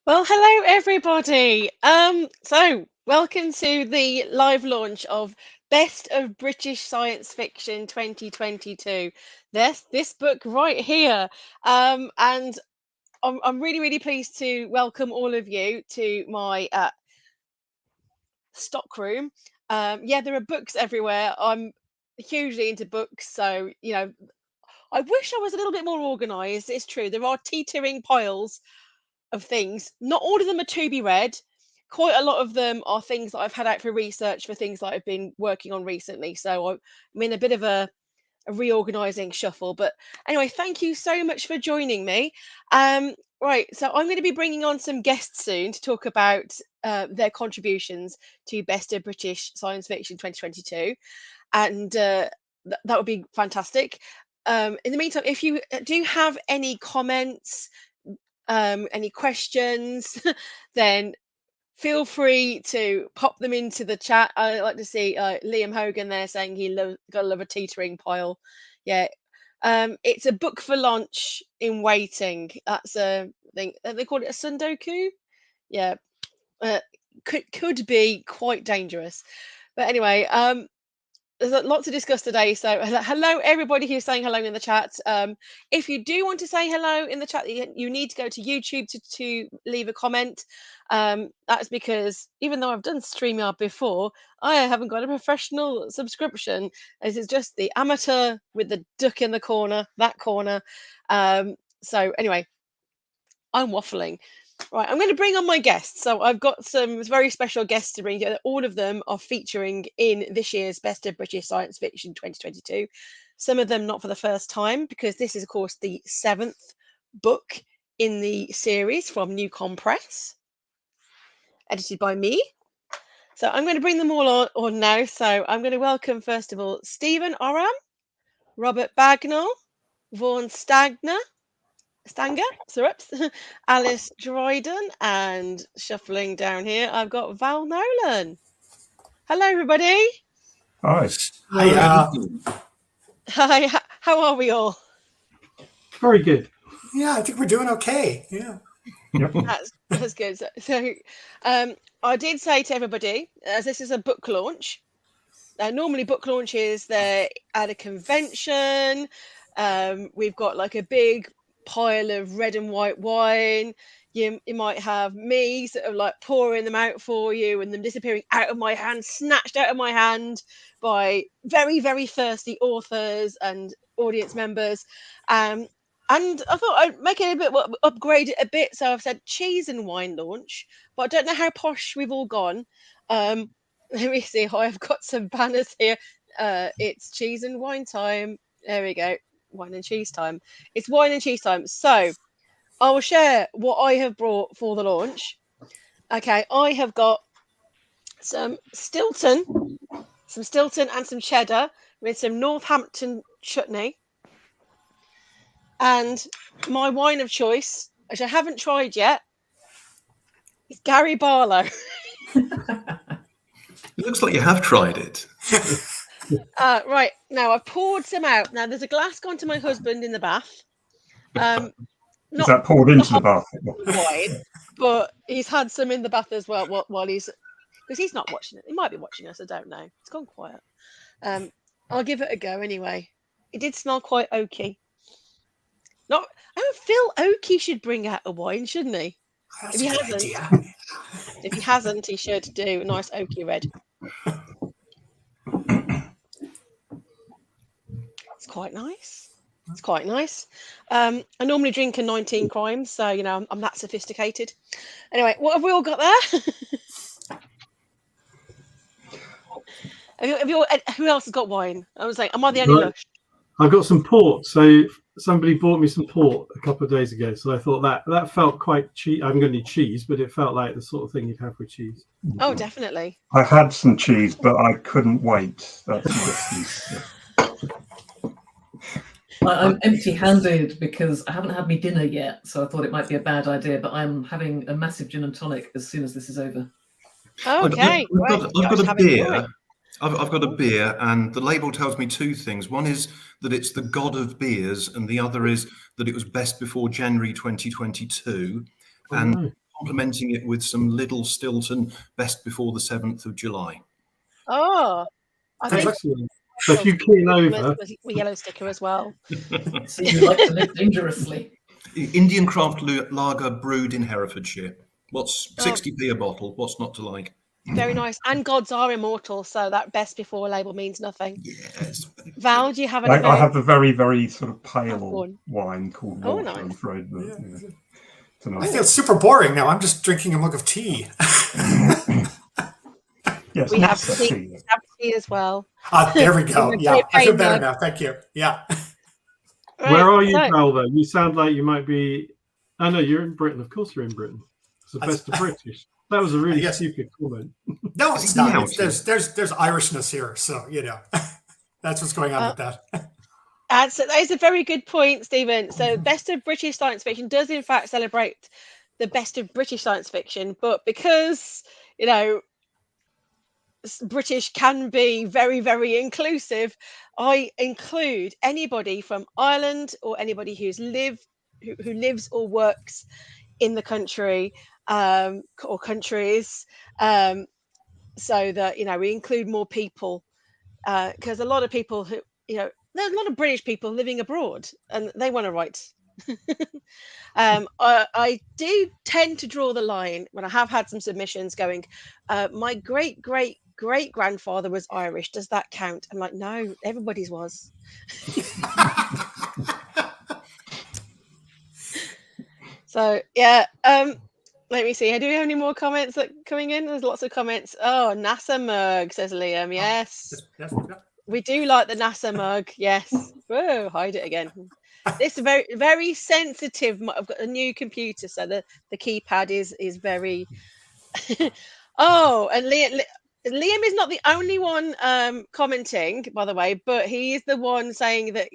Well, hello everybody. So welcome to the live launch of Best of British Science Fiction 2022. This book right here. And I'm really pleased to welcome all of you to my stock room. Yeah, there are books everywhere. I'm hugely into books, so I wish I was a little bit more organized. It's true. There are teetering piles of things. Not all of them are to be read. Quite a lot of them are things that I've had out for research for things that I've been working on recently. So I'm in a bit of a reorganizing shuffle. But anyway, thank you so much for joining me. Right, so I'm going to be bringing on some guests soon to talk about their contributions to Best of British Science Fiction 2022, and that would be fantastic. In the meantime, if you do have any comments, any questions, then feel free to pop them into the chat. I like to see Liam Hogan there saying gotta love a teetering pile. Yeah, it's a book for lunch in waiting. That's a thing. They call it a sundoku. Yeah, uh, could be quite dangerous. But anyway, there's a lot to discuss today. So hello everybody who's saying hello in the chat. If you do want to say hello in the chat, you need to go to YouTube to leave a comment. That's because even though I've done StreamYard before, I haven't got a professional subscription. This is just the amateur with the duck in the corner, that corner. So anyway, I'm waffling. Right, I'm going to bring on my guests. So I've got some very special guests to bring you. All of them are featuring in this year's Best of British Science Fiction 2022. Some of them not for the first time, because this is, of course, the 7th book in the series from New Press, edited by me. So I'm going to bring them all on now. So I'm going to welcome, first of all, Stephen Oram, Robert Bagnall, Vaughan Stanger, Syrups, Alice Dryden, and shuffling down here, I've got Val Nolan. Hello, everybody. Hi. Hi. Hi, how are we all? Very good. Yeah, I think we're doing okay. Yeah. Yep. That's good. So I did say to everybody, as this is a book launch, normally book launches, they're at a convention. We've got like a big pile of red and white wine. You might have me sort of like pouring them out for you and them disappearing out of my hand, snatched out of my hand by very thirsty authors and audience members. And I thought I'd make it a bit, upgrade it a bit. So I've said cheese and wine launch, but I don't know how posh we've all gone. Let me see. I've got some banners here. It's cheese and wine time. There we go. Wine and cheese time. It's wine and cheese time. So I will share what I have brought for the launch. Okay, I have got some Stilton and some cheddar with some Northampton chutney. And my wine of choice, which I haven't tried yet, is Gary Barlow. It looks like you have tried it. Right, now I've poured some out. Now there's a glass gone to my husband in the bath. Is that poured into the bath? Wine, but he's had some in the bath as well while because he's not watching it. He might be watching us. I don't know. It's gone quiet. I'll give it a go anyway. It did smell quite oaky. I don't feel Oaky should bring out a wine, shouldn't he? That's If he a good hasn't, idea. if he hasn't, he should do a nice Oaky red. It's quite nice. It's quite nice. I normally drink a 19 Crimes, so I'm that sophisticated. Anyway, what have we all got there? Who else has got wine? I was like, am I the only lush? I've got some port. So somebody bought me some port a couple of days ago. So I thought that felt quite cheap. I haven't got any cheese, but it felt like the sort of thing you'd have with cheese. Oh, definitely. I had some cheese, but I couldn't wait. That's my excuse. I'm empty-handed because I haven't had my dinner yet, so I thought it might be a bad idea. But I'm having a massive gin and tonic as soon as this is over. Okay, I've got a beer. I've got a beer, and the label tells me two things. One is that it's the god of beers, and the other is that it was best before January 2022. And complementing it with some Little Stilton best before the 7th of July. Oh, I think Excellent. So if you keen over, with yellow sticker as well. See, you like to live dangerously. Indian craft lager brewed in Herefordshire. What's Oh. 60p a bottle? What's not to like? Very nice. And gods are immortal, so that best before label means nothing. Yes. Val, do you have any? I have a very, very sort of Have pale one. wine called Oh, water, I'm nice. afraid. But, Yeah. tonight. I feel super boring now. I'm just drinking a mug of tea. Yes, We have Nasa tea. tea. We have tea as well. There we go. In a Yeah, great I feel pain better mug. now. Thank you. Yeah. where are you, so- Val? Though you sound like you might be. I know you're in Britain. Of course, you're in Britain. It's the best of British. That was a really Yes. stupid comment. No, Is it's he not. out It's, there's Irishness here, so that's what's going on with that. So that is a very good point, Stephen. So, best of British science fiction does in fact celebrate the best of British science fiction, but because British can be very, very inclusive, I include anybody from Ireland or anybody who lives or works in the country or countries, so that we include more people, because a lot of people who there's a lot of British people living abroad and they want to write. I do tend to draw the line when I have had some submissions going, my great great great grandfather was Irish, does that count? I'm like, no, everybody's was. So yeah, let me see. Do we have any more comments coming in? There's lots of comments. Oh, NASA mug, says Liam. Yes, Yes. we do like the NASA mug. Yes. Whoa, hide it again. This is very, very sensitive. I've got a new computer, so the keypad is very. Oh, and Liam is not the only one commenting, by the way, but he is the one saying that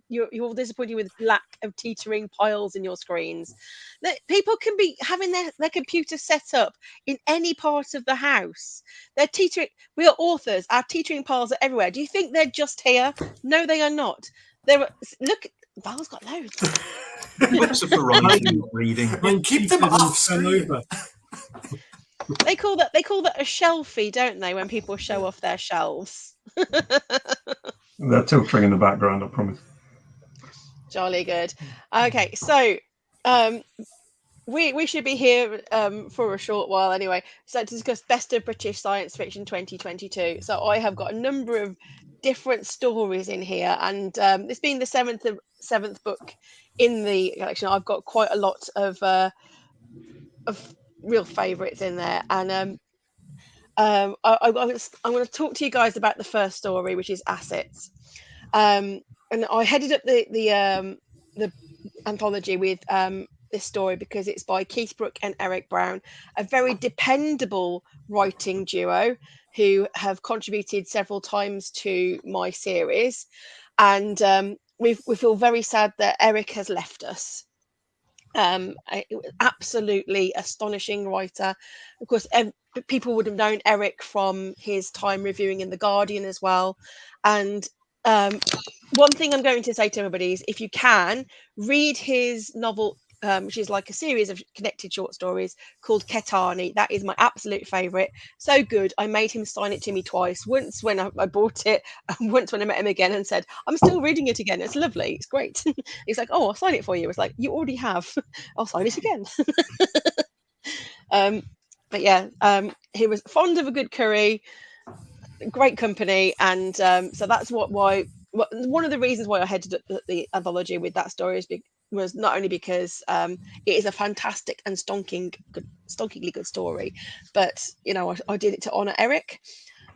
you're disappointed with lack of teetering piles in your screens. That people can be having their computer set up in any part of the house. They're teetering. We are authors. Our teetering piles are everywhere. Do you think they're just here? No, they are not. Look. Val's got loads. Books are for writing, not reading. Keep them off screen. They call that a shelfie, don't they? When people show off their shelves. They're tilting in the background, I promise. Jolly good. Okay, so we should be here for a short while anyway. So to discuss best of British science fiction 2022. So I have got a number of different stories in here, and this being the seventh book in the collection, I've got quite a lot of real favourites in there, and I'm going to talk to you guys about the first story, which is Assets. And I headed up the anthology with this story because it's by Keith Brook and Eric Brown, a very dependable writing duo who have contributed several times to my series, and we feel very sad that Eric has left us. Absolutely astonishing writer. Of course, people would have known Eric from his time reviewing in The Guardian as well. And one thing I'm going to say to everybody is, if you can, read his novel, which is like a series of connected short stories called Ketani. That is my absolute favourite. So good. I made him sign it to me twice. Once when I bought it, and once when I met him again and said, I'm still reading it again. It's lovely. It's great. He's like, oh, I'll sign it for you. It's like, you already have. I'll sign it again. But yeah, he was fond of a good curry, great company. And so that's one of the reasons why I headed up the anthology with that story was not only because it is a fantastic and stonkingly good story, but I did it to honor Eric.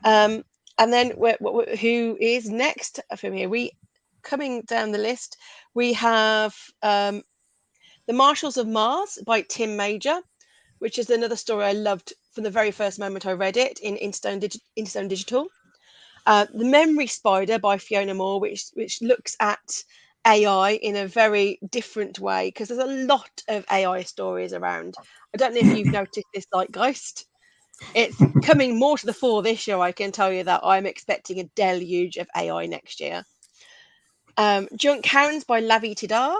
And then who is next from here? We coming down the list, we have The Marshals of Mars by Tim Major, which is another story I loved from the very first moment I read it in Interstone Digital. The Memory Spider by Fiona Moore, which looks at AI in a very different way, because there's a lot of AI stories around. I don't know if you've noticed this zeitgeist. It's coming more to the fore this year. I can tell you that I'm expecting a deluge of AI next year. Junk Hounds by Lavi Tidar.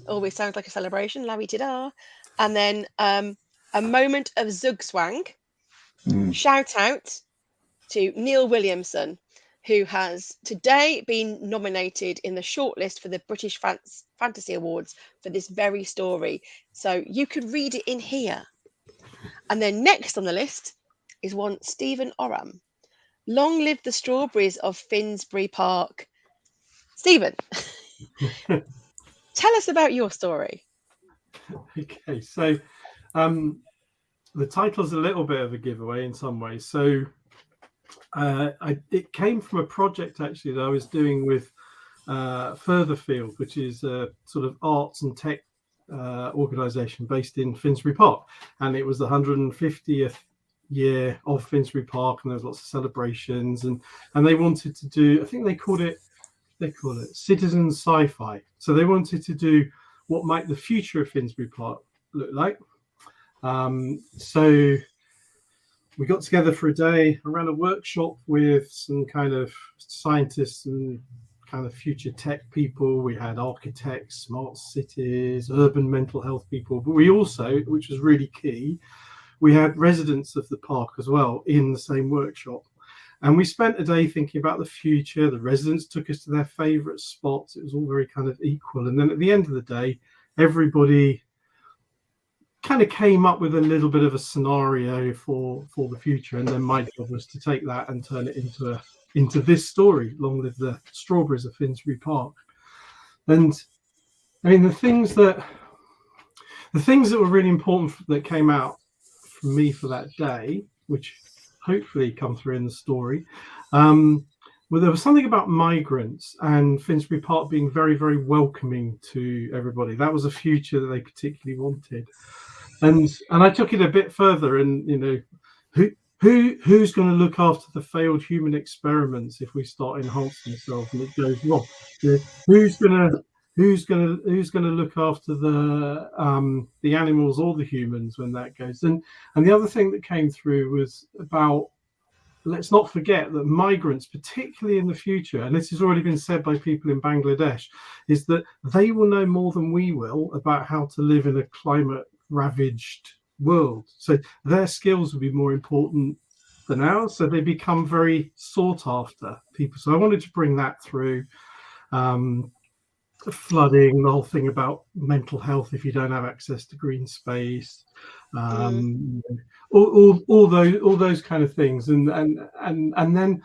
Always sounds like a celebration. Lavi Tidar. And then a moment of Zugzwang. Shout out to Neil Williamson, who has today been nominated in the shortlist for the British Fantasy Awards for this very story. So you could read it in here. And then next on the list is one Stephen Oram. Long live the strawberries of Finsbury Park. Stephen, tell us about your story. Okay, so the title's a little bit of a giveaway in some ways. So it came from a project actually that I was doing with Furtherfield, which is a sort of arts and tech organisation based in Finsbury Park, and it was the 150th year of Finsbury Park, and there was lots of celebrations, and they wanted to do, I think they call it citizen sci-fi. So they wanted to do what might the future of Finsbury Park look like. So we got together for a day, I ran a workshop with some kind of scientists and kind of future tech people. We had architects, smart cities, urban mental health people, but we also, which was really key, we had residents of the park as well in the same workshop. And we spent a day thinking about the future. The residents took us to their favourite spots. It was all very kind of equal. And then at the end of the day, everybody kind of came up with a little bit of a scenario for the future. And then my job was to take that and turn it into this story, Long Live the Strawberries of Finsbury Park. And I mean, the things that were really important that came out from me for that day, which hopefully come through in the story, well, there was something about migrants and Finsbury Park being very, very welcoming to everybody. That was a future that they particularly wanted. And I took it a bit further, and you know, who's going to look after the failed human experiments if we start enhancing ourselves and it goes wrong? Who's going to look after the animals or the humans when that goes? And the other thing that came through was about, let's not forget that migrants, particularly in the future, and this has already been said by people in Bangladesh, is that they will know more than we will about how to live in a climate ravaged world. So their skills will be more important than ours. So they become very sought after people. So I wanted to bring that through. Flooding, the whole thing about mental health if you don't have access to green space, all those kind of things, and then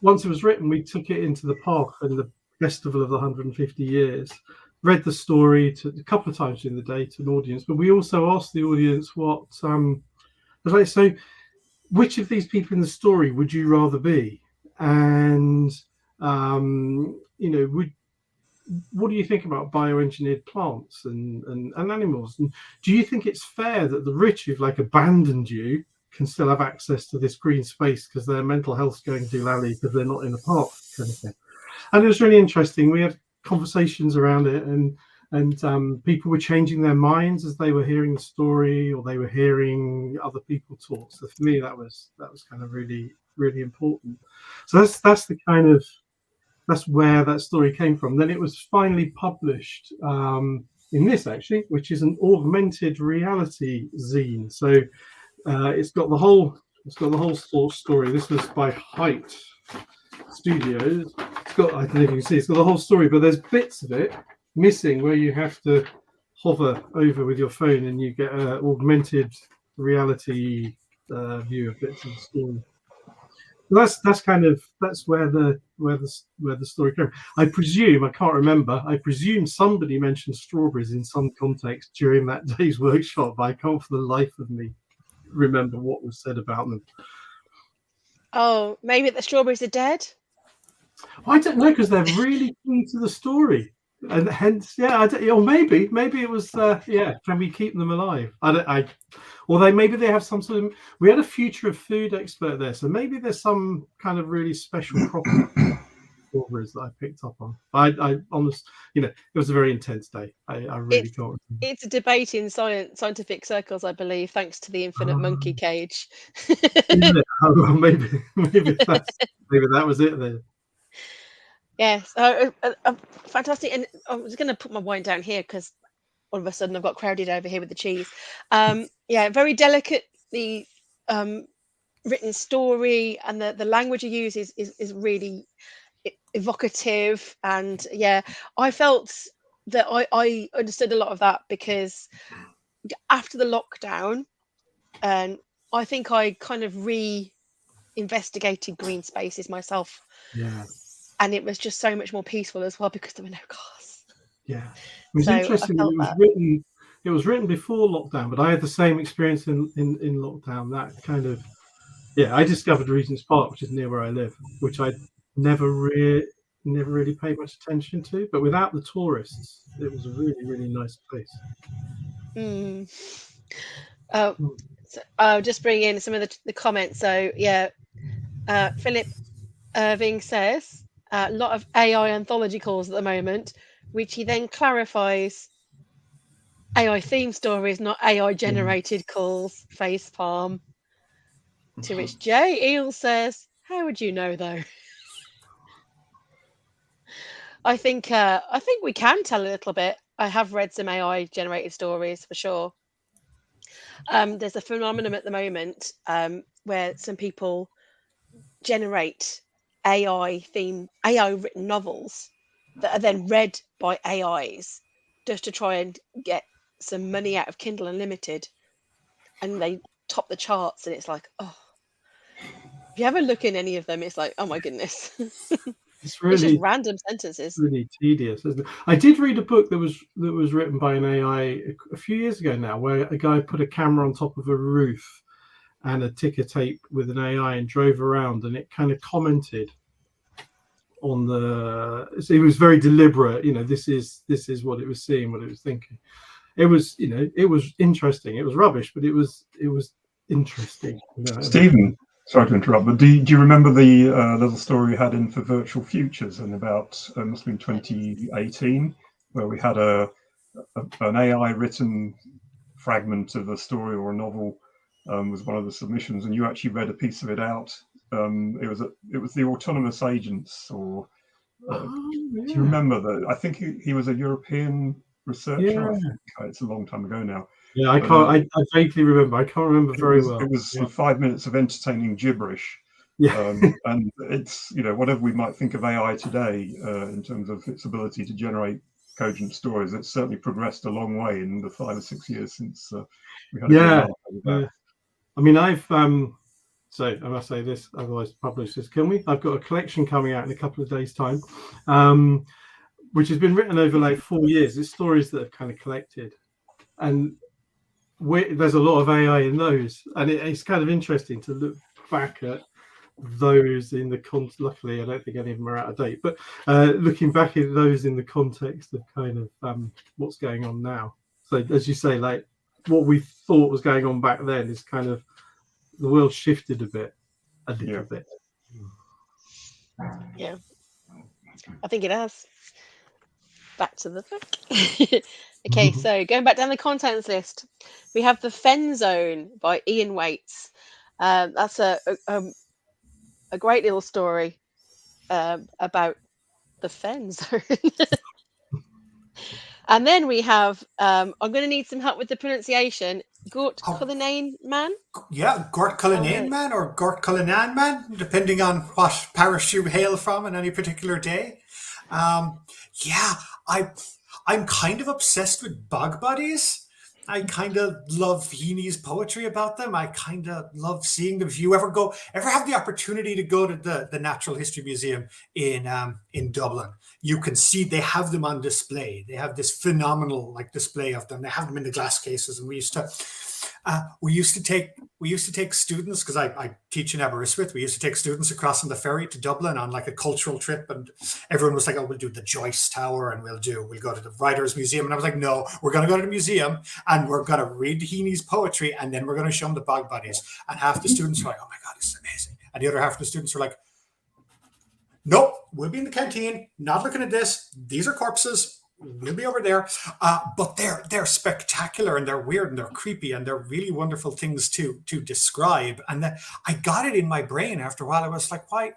once it was written, we took it into the park and the festival of the 150 years, read the story a couple of times during the day to an audience, but we also asked the audience what so which of these people in the story would you rather be, and you know, what do you think about bioengineered plants and animals? And do you think it's fair that the rich who've like abandoned you can still have access to this green space because their mental health's going doolally because they're not in a park, kind of thing? And it was really interesting. We had conversations around it, and people were changing their minds as they were hearing the story or they were hearing other people talk. So for me, that was kind of really, really important. So that's where that story came from. Then it was finally published in this, actually, which is an augmented reality zine. So it's got the whole story. This was by Height Studios. It's got, I don't know if you can see, it's got the whole story, but there's bits of it missing where you have to hover over with your phone and you get an augmented reality view of bits of the story. That's where the story came. I presume, I can't remember, I presume somebody mentioned strawberries in some context during that day's workshop, but I can't for the life of me remember what was said about them. Oh, maybe the strawberries are dead? I don't know, because they're really key to the story. And hence, or maybe it was, can we keep them alive? Maybe they have some sort of, we had a future of food expert there, so maybe there's some kind of really special property that I picked up on. I honestly, it was a very intense day. I really can't remember. It's a debate in scientific circles, I believe, thanks to the infinite monkey cage. Well, maybe that was it then. Yes, fantastic. And I was going to put my wine down here because all of a sudden I've got crowded over here with the cheese. Yeah, very delicately written story, and the language you use is really evocative. And yeah, I felt that I understood a lot of that because after the lockdown, and I think I kind of investigated green spaces myself, Yeah. and it was just so much more peaceful as well because there were no cars. Yeah. It was So I interesting that felt it was that. written. It was written before lockdown, but I had the same experience in lockdown. That kind of, yeah. I discovered Regent's Park, which is near where I live, which I never really paid much attention to. But without the tourists, it was a really, really nice place. Mm. So I'll just bring in some of the comments. So yeah, Philip Irving says a lot of AI anthology calls at the moment, which he then clarifies AI theme stories, not AI generated calls. Face palm. To which Jay Eel says, "How would you know though?" I think we can tell a little bit. I have read some AI generated stories for sure. There's a phenomenon at the moment where some people generate AI written novels that are then read by AIs just to try and get some money out of Kindle Unlimited, and they top the charts. And it's like, oh, if you ever look in any of them, it's like, oh my goodness. It's It's just really, random sentences. really tedious, isn't it? I did read a book that was written by an AI a few years ago now, where a guy put a camera on top of a roof and a ticker tape with an AI and drove around, and it kind of commented on so it was very deliberate. This is what it was seeing, what it was thinking. It was, it was interesting. It was rubbish, but it was interesting. Stephen, sorry to interrupt, but do you remember the little story we had in for Virtual Futures in about must have been 2018, where we had an AI written fragment of a story or a novel was one of the submissions, and you actually read a piece of it out. It was the autonomous agents, or do you remember that? I think he was a European researcher. Yeah. I think it's a long time ago now. Yeah, I can't. I vaguely remember. I can't remember very well. It was 5 minutes of entertaining gibberish. Yeah. And it's, whatever we might think of AI today in terms of its ability to generate cogent stories, it's certainly progressed a long way in the 5 or 6 years since we had a good laugh with that. I mean, I've so I must say this, otherwise publishers kill me. I've got a collection coming out in a couple of days' time, which has been written over like 4 years. It's stories that have kind of collected, and there's a lot of AI in those, and it's kind of interesting to look back at those in the luckily I don't think any of them are out of date, but looking back at those in the context of kind of what's going on now. So as you say, like what we thought was going on back then is kind of, the world shifted a little bit. Yeah, I think it has. Back to the book. Okay, so going back down the contents list, we have The Fen Zone by Ian Waits. That's a great little story about the Fen Zone. And then we have, I'm going to need some help with the pronunciation, Gort Cullinane Man. Yeah, Gort Cullinane Man or Gort Cullinan Man, depending on what parish you hail from in any particular day. Yeah, I'm kind of obsessed with bog bodies. I kind of love Heaney's poetry about them. I kind of love seeing them. If you ever have the opportunity to go to the Natural History Museum in Dublin, you can see they have them on display. They have this phenomenal display of them. They have them in the glass cases, and we used to take students, because I teach in Aberystwyth. We used to take students across on the ferry to Dublin on like a cultural trip, and everyone was like, "Oh, we'll do the Joyce Tower, and we'll go to the Writers' Museum." And I was like, "No, we're going to go to the museum, and we're going to read Heaney's poetry, and then we're going to show them the bog bodies." And half the students were like, "Oh my God, this is amazing," and the other half of the students were like, "Nope, we'll be in the canteen, not looking at this. These are corpses. we'll be over there. But they're spectacular, and they're weird, and they're creepy, and they're really wonderful things to describe. And I got it in my brain after a while. I was like, why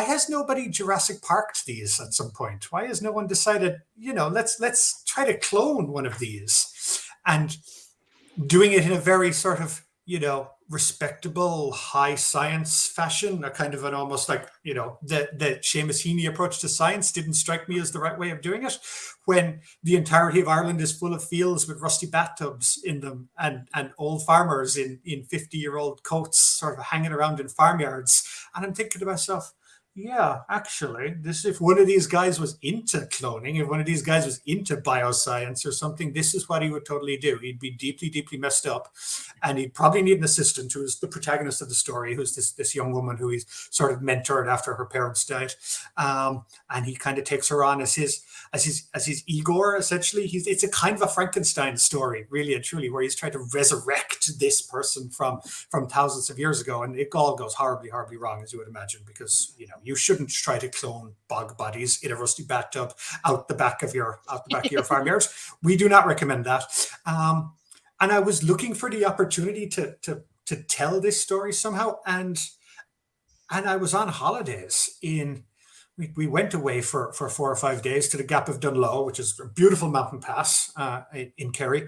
has nobody Jurassic Parked these at some point? Why has no one decided, let's try to clone one of these, and doing it in a very sort of, respectable, high science fashion, a kind of an almost like, the Seamus Heaney approach to science didn't strike me as the right way of doing it, when the entirety of Ireland is full of fields with rusty bathtubs in them, and old farmers in 50-year-old coats sort of hanging around in farmyards. And I'm thinking to myself, yeah, actually, if one of these guys was into cloning, if one of these guys was into bioscience or something, this is what he would totally do. He'd be deeply, deeply messed up, and he'd probably need an assistant who is the protagonist of the story, who's this young woman who he's sort of mentored after her parents died, and he kind of takes her on as his Igor. Essentially, it's a kind of a Frankenstein story, really and truly, where he's trying to resurrect this person from thousands of years ago, and it all goes horribly, horribly wrong, as you would imagine, because you shouldn't try to clone bog bodies in a rusty bathtub out the back of your farmyard. We do not recommend that. And I was looking for the opportunity to tell this story somehow, and I was on holidays we went away for 4 or 5 days to the Gap of Dunlow, which is a beautiful mountain pass in Kerry.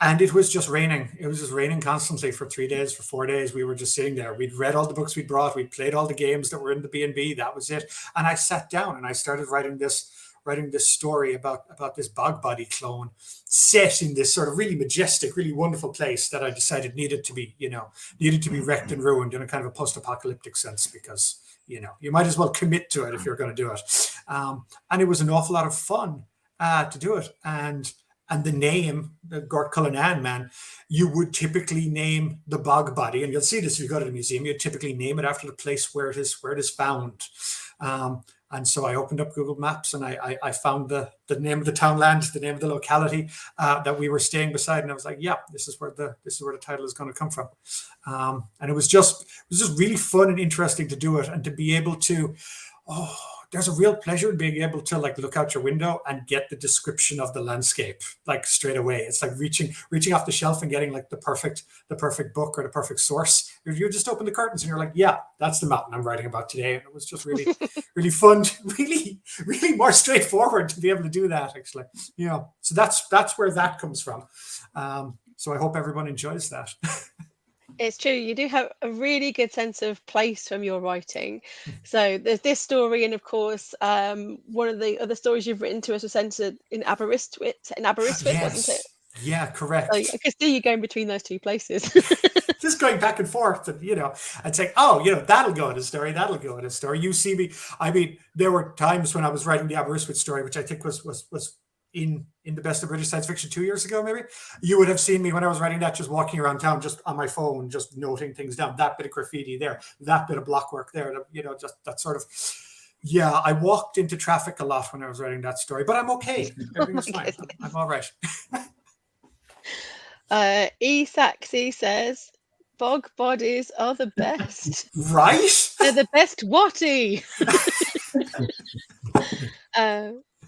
And it was just raining. It was just raining constantly for 3 days, for 4 days. We were just sitting there. We'd read all the books we'd brought. We'd played all the games that were in the B&B. That was it. And I sat down and I started writing this story about this bog body clone set in this sort of really majestic, really wonderful place that I decided needed to be wrecked and ruined in a kind of a post-apocalyptic sense, because you might as well commit to it if you're going to do it. And it was an awful lot of fun to do it. And the name, the Gort Cullinan man, you would typically name the bog body, and you'll see this if you go to the museum, you'd typically name it after the place where it is found. And so I opened up Google Maps and I found the name of the townland, the name of the locality that we were staying beside, and I was like, yeah, this is where the title is going to come from. And it was just really fun and interesting to do it, and to be able to, there's a real pleasure in being able to look out your window and get the description of the landscape straight away. It's like reaching off the shelf and getting the perfect book or the perfect source. You just open the curtains and you're like, yeah, that's the mountain I'm writing about today. And it was just really, really fun, really, really more straightforward to be able to do that, actually. So that's where that comes from. So I hope everyone enjoys that. It's true. You do have a really good sense of place from your writing. So there's this story, and of course, one of the other stories you've written to us was centered in Aberystwyth. Yes. Wasn't it? Yeah, correct. So I can see you going between those two places. Just going back and forth, and I'd say, that'll go in a story. That'll go in a story. You see me. I mean, there were times when I was writing the Aberystwyth story, which I think was in the Best of British Science Fiction 2 years ago, maybe. You would have seen me when I was writing that, just walking around town, just on my phone, just noting things down. That bit of graffiti there, that bit of block work there, just that sort of. Yeah, I walked into traffic a lot when I was writing that story, but I'm okay. Everything's fine. I'm all right. Saxy says, bog bodies are the best. Right? They're the best watty.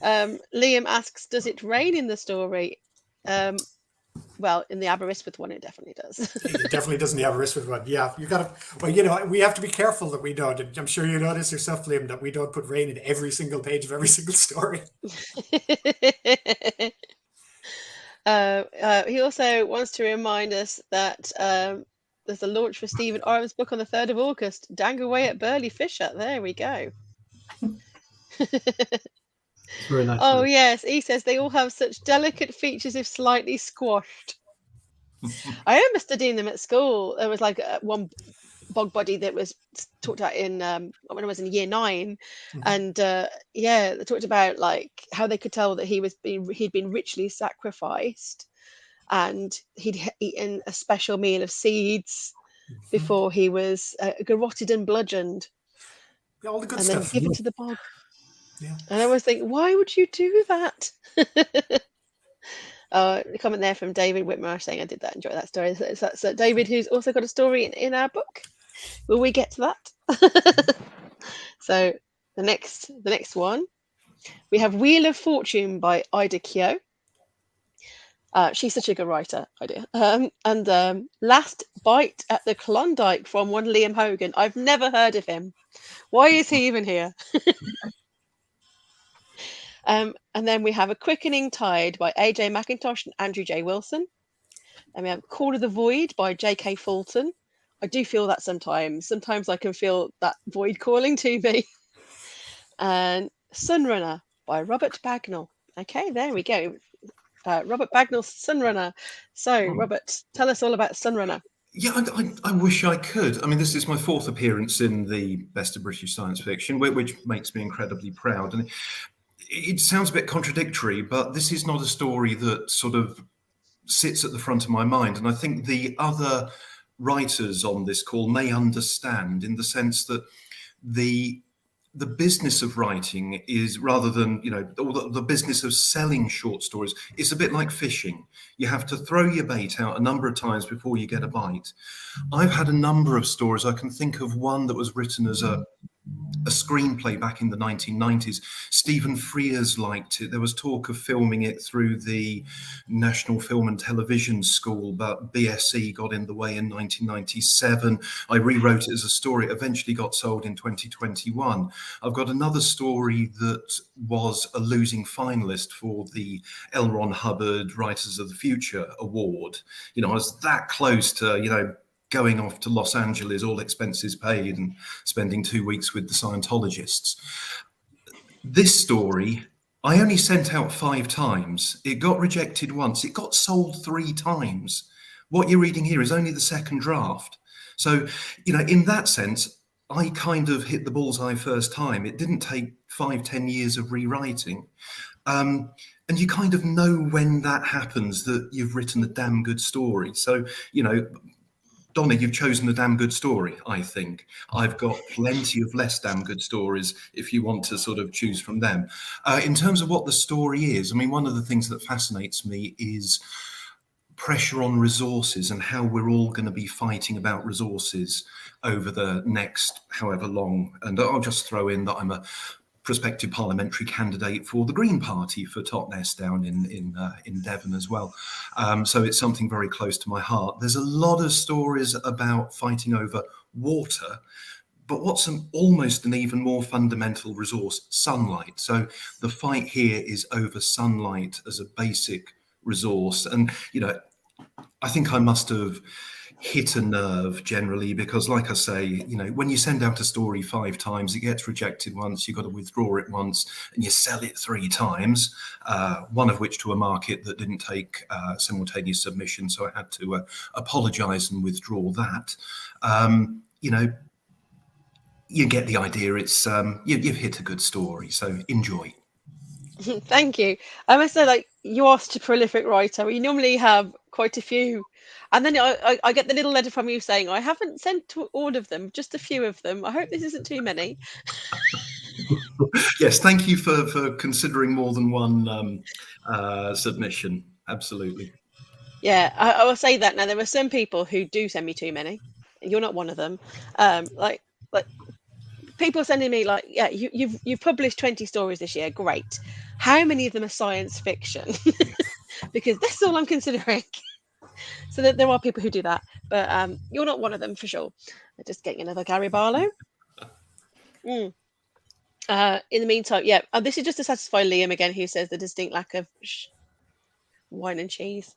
Liam asks, does it rain in the story? Well, in the Aberystwyth one, it definitely does. It definitely does in the Aberystwyth one. Yeah, you got to. Well, we have to be careful that we don't. And I'm sure you notice yourself, Liam, that we don't put rain in every single page of every single story. He also wants to remind us that there's a launch for Stephen Oram's book on the 3rd of August. Dang away at Burley Fisher. There we go. Very nice. Oh, yes. He says they all have such delicate features if slightly squashed. I remember studying them at school. There was one bog body that was talked about in when I was in year 9. Mm-hmm. And they talked about how they could tell that he'd been ritually sacrificed, and he'd eaten a special meal of seeds before he was garroted and bludgeoned. Yeah, all the good and stuff. Then given to the bog. Yeah. And I always think, why would you do that? A comment there from David Whitmer saying, I did that, enjoy that story. So David, who's also got a story in our book. Will we get to that? So the next one We have Wheel of Fortune by Ida Kyo. She's such a good writer, Ida. And Last Bite at the Klondike from one Liam Hogan. I've never heard of him. Why is he even here? And then we have A Quickening Tide by AJ McIntosh and Andrew J. Wilson. And we have Call of the Void by J.K. Fulton. I do feel that sometimes. Sometimes I can feel that void calling to me. And Sunrunner by Robert Bagnall. Okay, there we go. Robert Bagnall's Sunrunner. So, Robert, tell us all about Sunrunner. Yeah, I wish I could. I mean, this is my 4th appearance in the Best of British Science Fiction, which makes me incredibly proud. And it sounds a bit contradictory, but this is not a story that sort of sits at the front of my mind. And I think the other writers on this call may understand, in the sense that the business of writing is, rather than, or the business of selling short stories, is a bit like fishing. You have to throw your bait out a number of times before you get a bite. I've had a number of stories. I can think of one that was written as a screenplay back in the 1990s. Stephen Frears liked it. There was talk of filming it through the National Film and Television School, but BSE got in the way in 1997. I rewrote it as a story. It eventually got sold in 2021. I've got another story that was a losing finalist for the L. Ron Hubbard Writers of the Future Award. I was that close to, going off to Los Angeles, all expenses paid, and spending 2 weeks with the Scientologists. This story, I only sent out 5 times. It got rejected once. It got sold 3 times. What you're reading here is only the second draft. So, in that sense, I kind of hit the bullseye first time. It didn't take 5-10 years of rewriting. And you kind of know when that happens, that you've written a damn good story. So, Donna, you've chosen a damn good story, I think. I've got plenty of less damn good stories if you want to sort of choose from them. In terms of what the story is, I mean, one of the things that fascinates me is pressure on resources and how we're all going to be fighting about resources over the next however long. And I'll just throw in that I'm a prospective parliamentary candidate for the Green Party for Totnes down in Devon as well. So it's something very close to my heart. There's a lot of stories about fighting over water, but what's almost an even more fundamental resource, sunlight. So the fight here is over sunlight as a basic resource. And, I think I must have hit a nerve generally, because like I say, when you send out a story 5 times, it gets rejected once, you've got to withdraw it once, and you sell it 3 times, one of which to a market that didn't take simultaneous submission. So I had to apologize and withdraw that. You get the idea. It's you've hit a good story, so enjoy. Thank you. I must say, you are such a prolific writer. We normally have quite a few. And then I get the little letter from you saying, I haven't sent to all of them, just a few of them. I hope this isn't too many. Yes, thank you for considering more than one submission. Absolutely. Yeah, I will say that. Now, there are some people who do send me too many. You're not one of them. Like people sending me yeah, you've published 20 stories this year. Great. How many of them are science fiction? Because that's all I'm considering. So that there are people who do that, but you're not one of them for sure. I'm just getting another Gary Barlow. In the meantime, yeah, this is just to satisfy Liam again, who says the distinct lack of wine and cheese.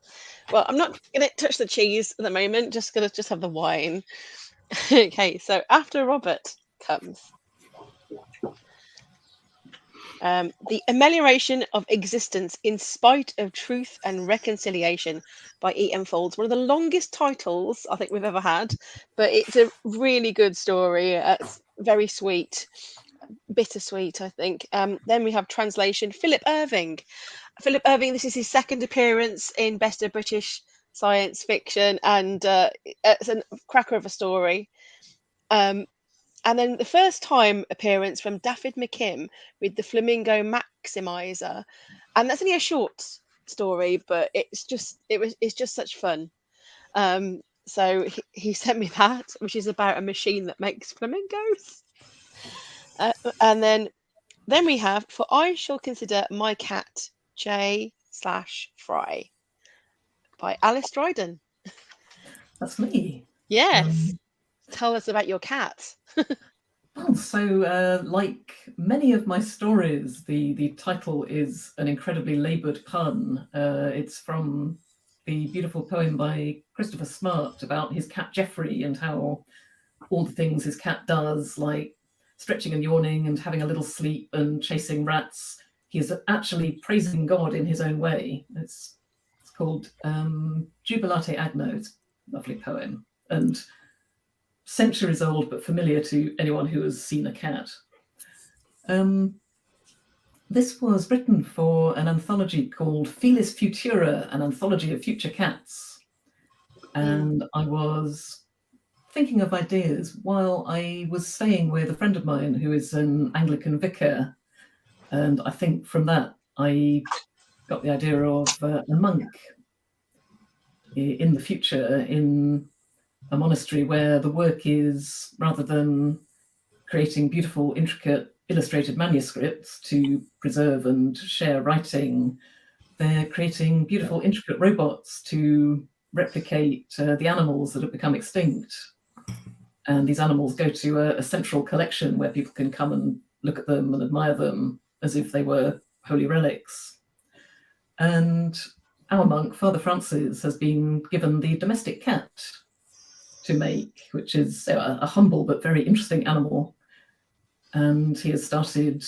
Well, I'm not going to touch the cheese at the moment, just going to have the wine. Okay, so after Robert comes The Amelioration of Existence in Spite of Truth and Reconciliation by E.M. Folds. One of the longest titles I think we've ever had, but it's a really good story. It's very sweet, bittersweet, I think. Then we have translation, Philip Irving. Philip Irving, this is his 2nd appearance in Best of British Science Fiction, and it's a cracker of a story. And then the first time appearance from David McKim with the Flamingo Maximizer, and that's only a short story, but it's just such fun. So he sent me that, which is about a machine that makes flamingos. And then Then we have For I Shall Consider My Cat J/Fry by Alice Dryden. That's me. Yes. Tell us about your cat. Well, so like many of my stories, the title is an incredibly laboured pun. It's from the beautiful poem by Christopher Smart about his cat Geoffrey and how all the things his cat does, like stretching and yawning and having a little sleep and chasing rats, he is actually praising God in his own way. It's called Jubilate Agno. It's a lovely poem. And centuries old, but familiar to anyone who has seen a cat. This was written for an anthology called Felis Futura, an anthology of future cats. And I was thinking of ideas while I was staying with a friend of mine who is an Anglican vicar. And I think from that, I got the idea of a monk in the future in a monastery where the work is, rather than creating beautiful, intricate, illustrated manuscripts to preserve and share writing, they're creating beautiful, intricate robots to replicate the animals that have become extinct. And these animals go to a central collection where people can come and look at them and admire them as if they were holy relics. And our monk, Father Francis, has been given the domestic cat to make, which is a humble but very interesting animal. And he has started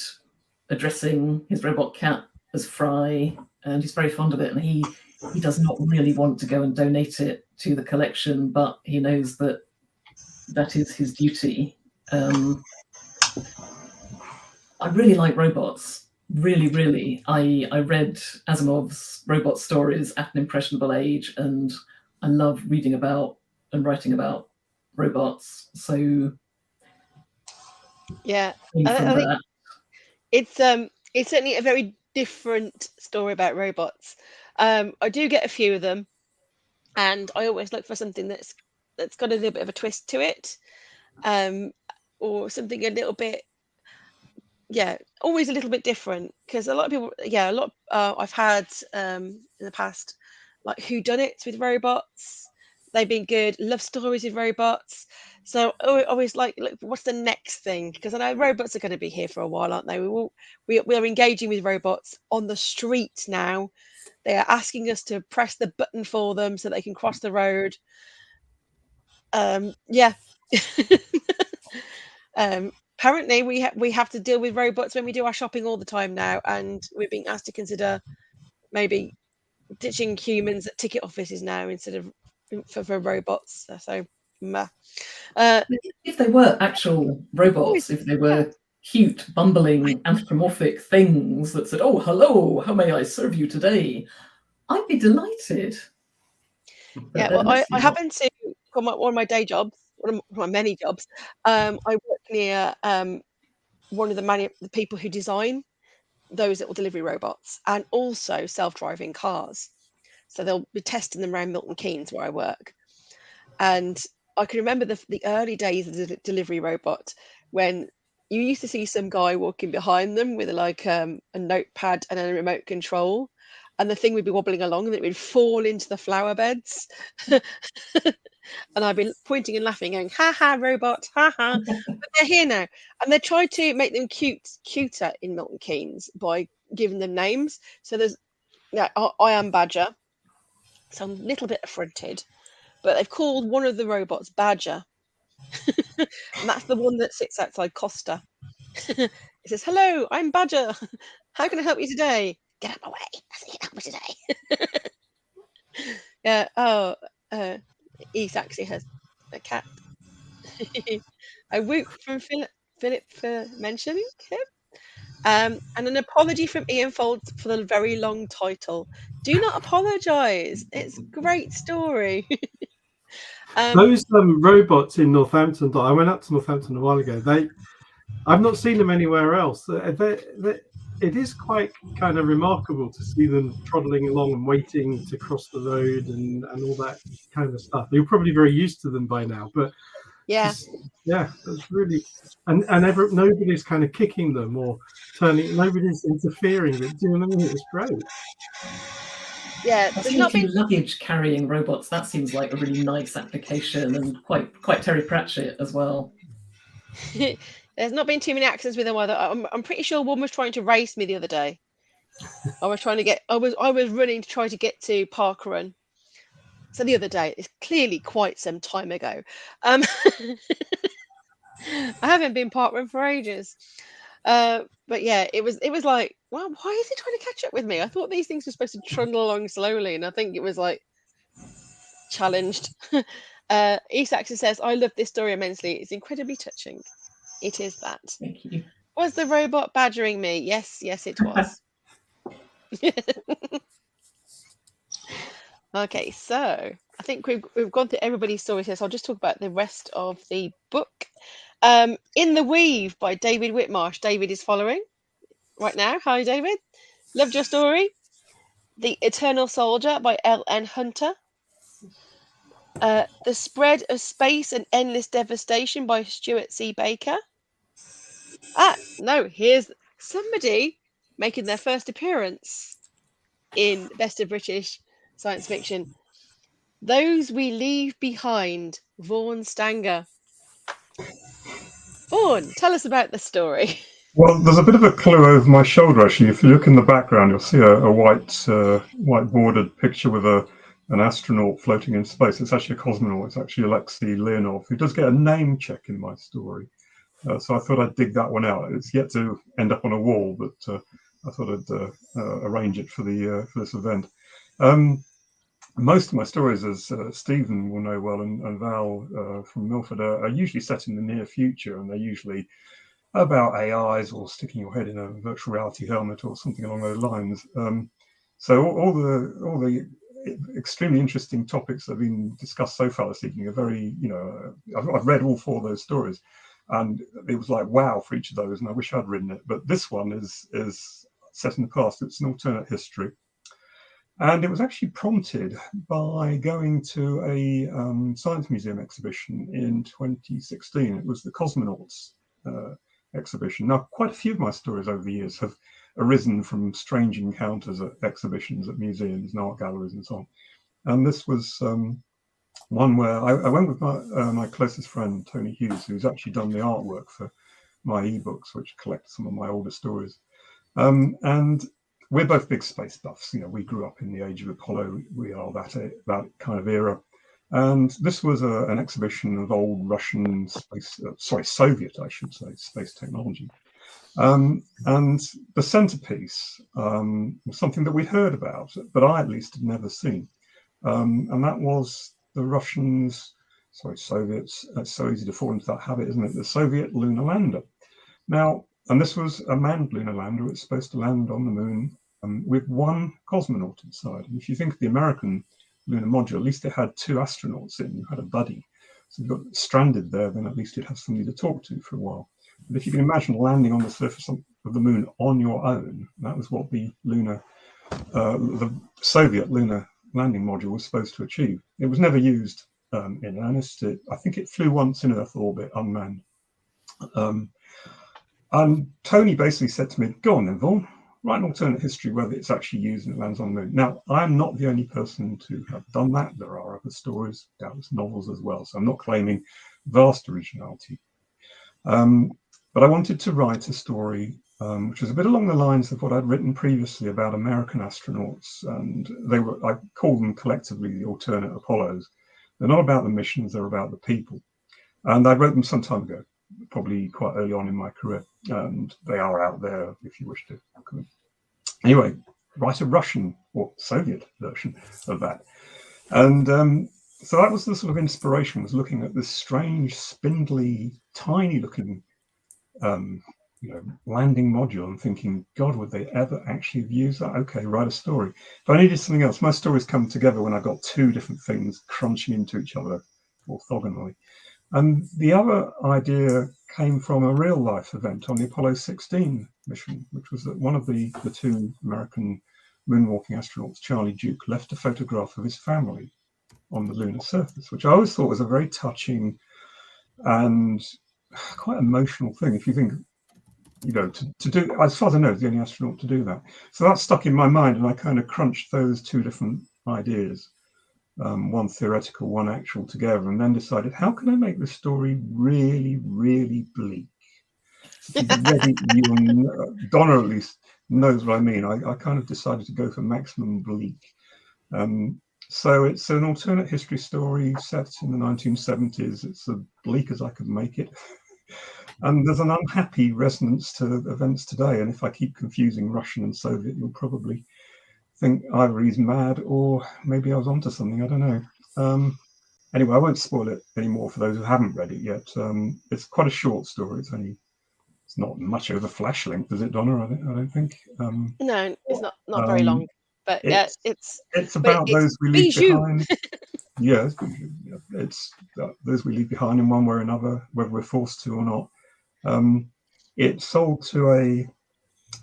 addressing his robot cat as Fry, and he's very fond of it. And he does not really want to go and donate it to the collection, but he knows that that is his duty. I really like robots. Really, really. I read Asimov's robot stories at an impressionable age, and I love reading about and writing about robots. So yeah, I think it's certainly a very different story about robots. I do get a few of them, and I always look for something that's got a little bit of a twist to it, or something a little bit, always a little bit different, because a lot of people, I've had in the past, like whodunits with robots. They've been good. Love stories with robots. So I always like, look, what's the next thing? Because I know robots are going to be here for a while, aren't they? We are engaging with robots on the street now. They are asking us to press the button for them so they can cross the road. Apparently we have to deal with robots when we do our shopping all the time now, and we're being asked to consider maybe ditching humans at ticket offices now instead of for robots. So if they were actual robots, if they were cute, bumbling, anthropomorphic things that said, "Oh, hello, how may I serve you today?" I'd be delighted. Yeah, well, I happen to, for one of my day jobs, one of my many jobs, I work near one of the people who design those little delivery robots, and also self-driving cars. So they'll be testing them around Milton Keynes where I work. And I can remember the early days of the delivery robot, when you used to see some guy walking behind them with a notepad and a remote control, and the thing would be wobbling along and it would fall into the flower beds. And I'd be pointing and laughing, going, "Ha ha, robot, ha ha!" But they're here now, and they tried to make them cuter in Milton Keynes by giving them names. So I am Badger, so I'm a little bit affronted, but they've called one of the robots Badger, and that's the one that sits outside Costa. It says, "Hello, I'm Badger. How can I help you today?" "Get out of my way. I said, help me today." Yeah. Oh. East actually has a cat. I whoop from Philip for mentioning him. And an apology from Ian Folds for the very long title. Do not apologise. It's a great story. Those robots in Northampton, I went up to Northampton a while ago. I've not seen them anywhere else. It is quite kind of remarkable to see them trotting along and waiting to cross the road and all that kind of stuff. You're probably very used to them by now, but Yeah. Yeah, that's really, and nobody's kind of kicking them or nobody's interfering. Do you know what I mean? It's great. Yeah, I've there's seen a not few been luggage carrying robots. That seems like a really nice application and quite Terry Pratchett as well. there's not been too many accidents with them either. I'm pretty sure one was trying to race me the other day. I was running to try to get to Park Run. So the other day, it's clearly quite some time ago. Um, I haven't been Park Run for ages. But yeah, it was like, well, why is he trying to catch up with me? I thought these things were supposed to trundle along slowly, and I think it was like challenged. East Axis says, I love this story immensely. It's incredibly touching. It is that. Thank you. Was the robot badgering me? Yes, it was. Okay, so I think we've gone through everybody's stories here, so I'll just talk about the rest of the book. In the Weave by David Whitmarsh. David is following right now. Hi, David. Loved your story. The Eternal Soldier by L.N. Hunter. The Spread of Space and Endless Devastation by Stuart C. Baker. No, here's somebody making their first appearance in Best of British Science Fiction. Those We Leave Behind, Vaughan Stanger. Vaughan, tell us about the story. Well, there's a bit of a clue over my shoulder, actually. If you look in the background, you'll see a white bordered picture with an astronaut floating in space. It's actually a cosmonaut. It's actually Alexei Leonov, who does get a name check in my story. So I thought I'd dig that one out. It's yet to end up on a wall, but I thought I'd arrange it for this event. Most of my stories, as Stephen will know well, and Val from Milford, are usually set in the near future, and they're usually about AIs or sticking your head in a virtual reality helmet or something along those lines. So all the extremely interesting topics that have been discussed so far this evening are very, I've read all 4 of those stories, and it was like wow for each of those, and I wish I'd written it. But this one is set in the past. It's an alternate history. And it was actually prompted by going to a science museum exhibition in 2016. It was the Cosmonauts exhibition. Now, quite a few of my stories over the years have arisen from strange encounters at exhibitions at museums and art galleries and so on. And this was one where I went with my closest friend, Tony Hughes, who's actually done the artwork for my ebooks, which collect some of my older stories. And we're both big space buffs. We grew up in the age of Apollo. We are that kind of era. And this was an exhibition of old Russian Soviet, I should say, space technology. And the centerpiece was something that we'd heard about, but I at least had never seen. And that was the Soviets. It's so easy to fall into that habit, isn't it? The Soviet lunar lander. Now, and this was a manned lunar lander. It's supposed to land on the moon with one cosmonaut inside. And if you think of the American lunar module, at least it had 2 astronauts in. You had a buddy. So if you got stranded there, then at least you'd have somebody to talk to for a while. But if you can imagine landing on the surface of the moon on your own, that was what the Soviet lunar landing module was supposed to achieve. It was never used in earnest. I think it flew once in Earth orbit unmanned. And Tony basically said to me, go on then, Vaughan, write an alternate history whether it's actually used and it lands on the moon. Now, I'm not the only person to have done that. There are other stories, doubtless novels as well. So I'm not claiming vast originality. But I wanted to write a story which was a bit along the lines of what I'd written previously about American astronauts. And I call them collectively the alternate Apollos. They're not about the missions, they're about the people. And I wrote them some time ago, probably quite early on in my career, and they are out there if you wish to. Anyway, write a Russian or Soviet version of that. And so that was the sort of inspiration, was looking at this strange, spindly, tiny looking landing module and thinking, God, would they ever actually have used that? Okay, write a story. If I needed something else, my stories come together when I got 2 different things crunching into each other orthogonally. And the other idea came from a real life event on the Apollo 16 mission, which was that one of the 2 American moonwalking astronauts, Charlie Duke, left a photograph of his family on the lunar surface, which I always thought was a very touching and quite emotional thing if you think, you know, to do, as far as I know, the only astronaut to do that. So that stuck in my mind, and I kind of crunched those two different ideas, one theoretical, one actual, together, and then decided, how can I make this story really, really bleak? If you've read it, Donna at least knows what I mean. I kind of decided to go for maximum bleak. So it's an alternate history story set in the 1970s. It's as bleak as I could make it. And there's an unhappy resonance to events today. And if I keep confusing Russian and Soviet, you'll probably think either he's mad or maybe I was onto something. I don't know. Anyway, I won't spoil it anymore for those who haven't read it yet. It's quite a short story. It's not much over flash length, is it, Donna? I don't think. No, it's not very long, but yeah, it's about those we leave bijou. behind. Yeah, it's those we leave behind in one way or another, whether we're forced to or not. It's sold to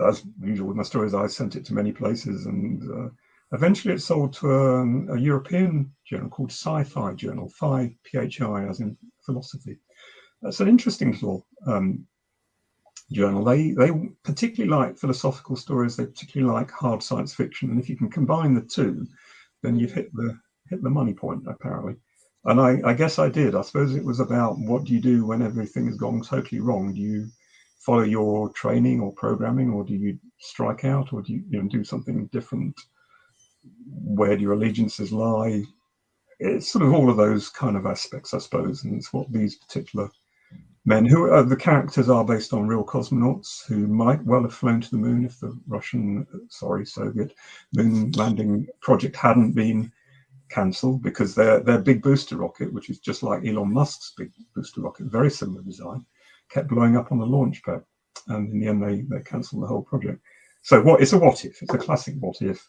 as usual with my stories, I sent it to many places, and eventually it sold to a European journal called Sci-Fi Journal, Phi, PHI, as in philosophy. That's an interesting little journal. They particularly like philosophical stories. They particularly like hard science fiction, and if you can combine the two, then you've hit the money point, apparently. And I guess I did. I suppose it was about, what do you do when everything has gone totally wrong? Do you follow your training or programming, or do you strike out, or do you do something different? Where do your allegiances lie? It's sort of all of those kind of aspects, I suppose, and it's what these particular men, who are the characters, are based on real cosmonauts who might well have flown to the moon if the Soviet moon landing project hadn't been cancelled, because their big booster rocket, which is just like Elon Musk's big booster rocket, very similar design, kept blowing up on the launch pad, and in the end they cancelled the whole project. So it's a what if. It's a classic what if.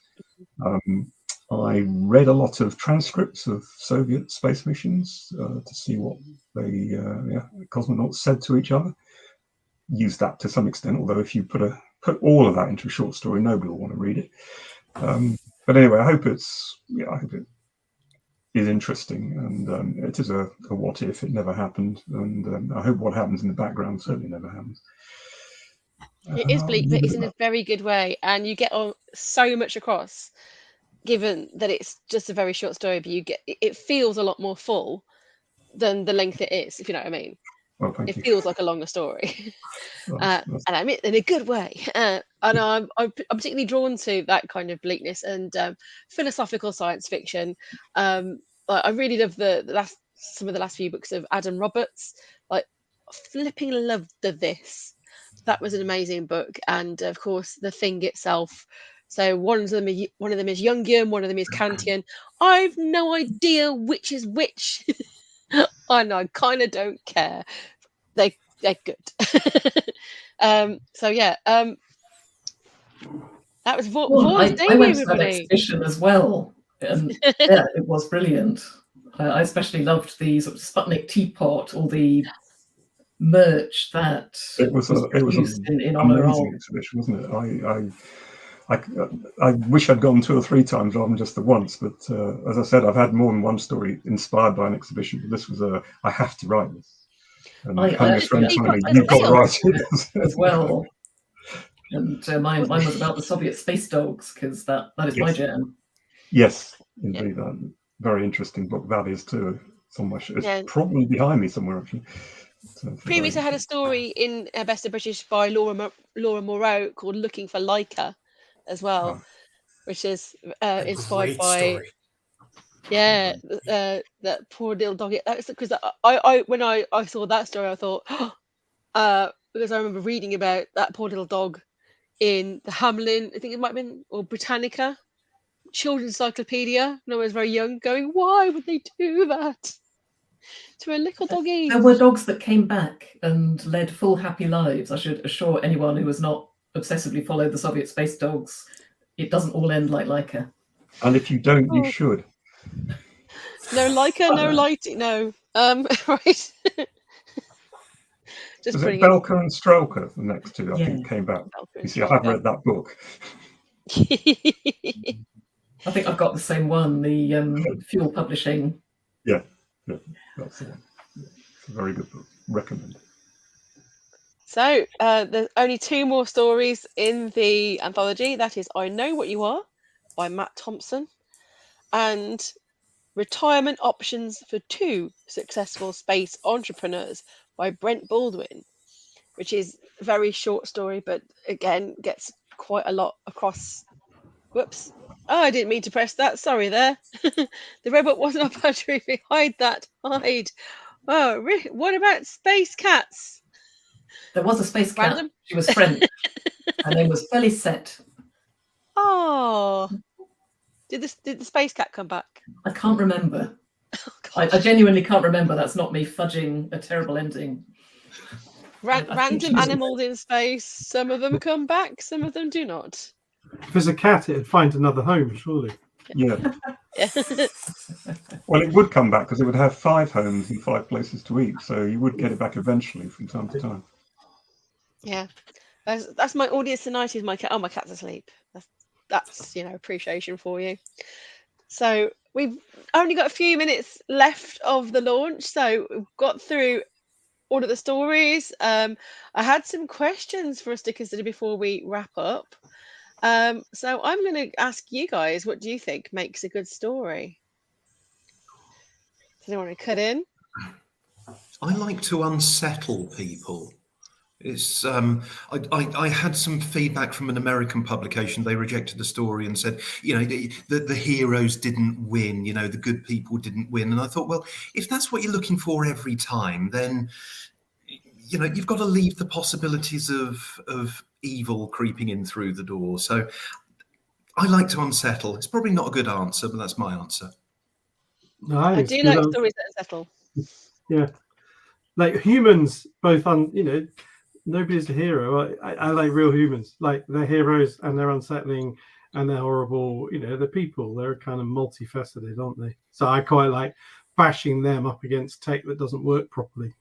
I read a lot of transcripts of Soviet space missions to see what the cosmonauts said to each other. Used that to some extent, although if you put all of that into a short story, nobody will want to read it. But anyway, I hope it is interesting, and it is a what if. It never happened, and I hope what happens in the background certainly never happens. It is bleak, but it's in a very good way, and you get on so much across, given that it's just a very short story, but it feels a lot more full than the length it is, if you know what I mean. Well, thank you. Feels like a longer story. And I mean in a good way. And I'm particularly drawn to that kind of bleakness and philosophical science fiction. I really love some of the last few books of Adam Roberts. Like, flipping loved this. That was an amazing book, and of course The Thing itself. So one of them is Jungian, one of them is Kantian. I've no idea which is which, and I kind of don't care. They're good. So yeah, that was Vaughan's I debut, went to that everybody. exhibition as well, and yeah, it was brilliant. I especially loved the sort of Sputnik teapot, all the merch that it was produced in an honor amazing of. exhibition, wasn't it? I wish I'd gone 2 or 3 times rather than just the once, but as I said, I've had more than one story inspired by an exhibition, but this was I have to write this. And I actually you've got to write it as well. And mine was about the Soviet space dogs, because that is my jam. Yes, indeed. Very interesting book that is too. It's probably behind me somewhere, actually. Previously, I had a story in Best of British by Laura Moreau called "Looking for Leica," as well, which is inspired by story. that poor little dog. That's because I when I saw that story, I thought, because I remember reading about that poor little dog in the Hamlin, I think it might have been, or Britannica Children's Encyclopedia when I was very young, going, why would they do that to a little doggy? There were dogs that came back and led full happy lives. I should assure anyone who has not obsessively followed the Soviet space dogs, it doesn't all end like Leica. And if you don't, you should. No Leica, no lighting, no. Right. Was it Belka and Strelka, the next two, I think, came back? You see, I have read that book. I think I've got the same one, the Fuel Publishing. Yeah, that's the one. It's a very good book. Recommend. So there's only 2 more stories in the anthology. That is I Know What You Are by Matt Thompson and Retirement Options for 2 Successful Space Entrepreneurs by Brent Baldwin, which is a very short story, but again gets quite a lot across. Whoops. Oh, I didn't mean to press that. Sorry there. The robot wasn't a battery. Hide that. Hide. Oh, what about space cats? There was a space cat. Random. She was French. Her name was Félicette. Oh, did the space cat come back? I can't remember. Oh, I genuinely can't remember. That's not me fudging a terrible ending. I think Random she was- animals in space. Some of them come back. Some of them do not. If there's a cat, it'd find another home, surely. Yeah. Yeah. Well, it would come back because it would have 5 homes and 5 places to eat, so you would get it back eventually from time to time. Yeah. That's my audience tonight. Is my cat? Oh, my cat's asleep. That's appreciation for you. So we've only got a few minutes left of the launch, so we've got through all of the stories. I had some questions for us to consider before we wrap up. So I'm going to ask you guys, what do you think makes a good story? Does anyone want to cut in? I like to unsettle people. It's I had some feedback from an American publication. They rejected the story and said, the heroes didn't win, the good people didn't win. And I thought, well, if that's what you're looking for every time, then you've got to leave the possibilities of evil creeping in through the door. So I like to unsettle. It's probably not a good answer, but that's my answer. Nice. I do like stories that unsettle. Yeah, like humans, both nobody's a hero. I like real humans. Like they're heroes and they're unsettling and they're horrible. They're people. They're kind of multifaceted, aren't they? So I quite like bashing them up against tech that doesn't work properly.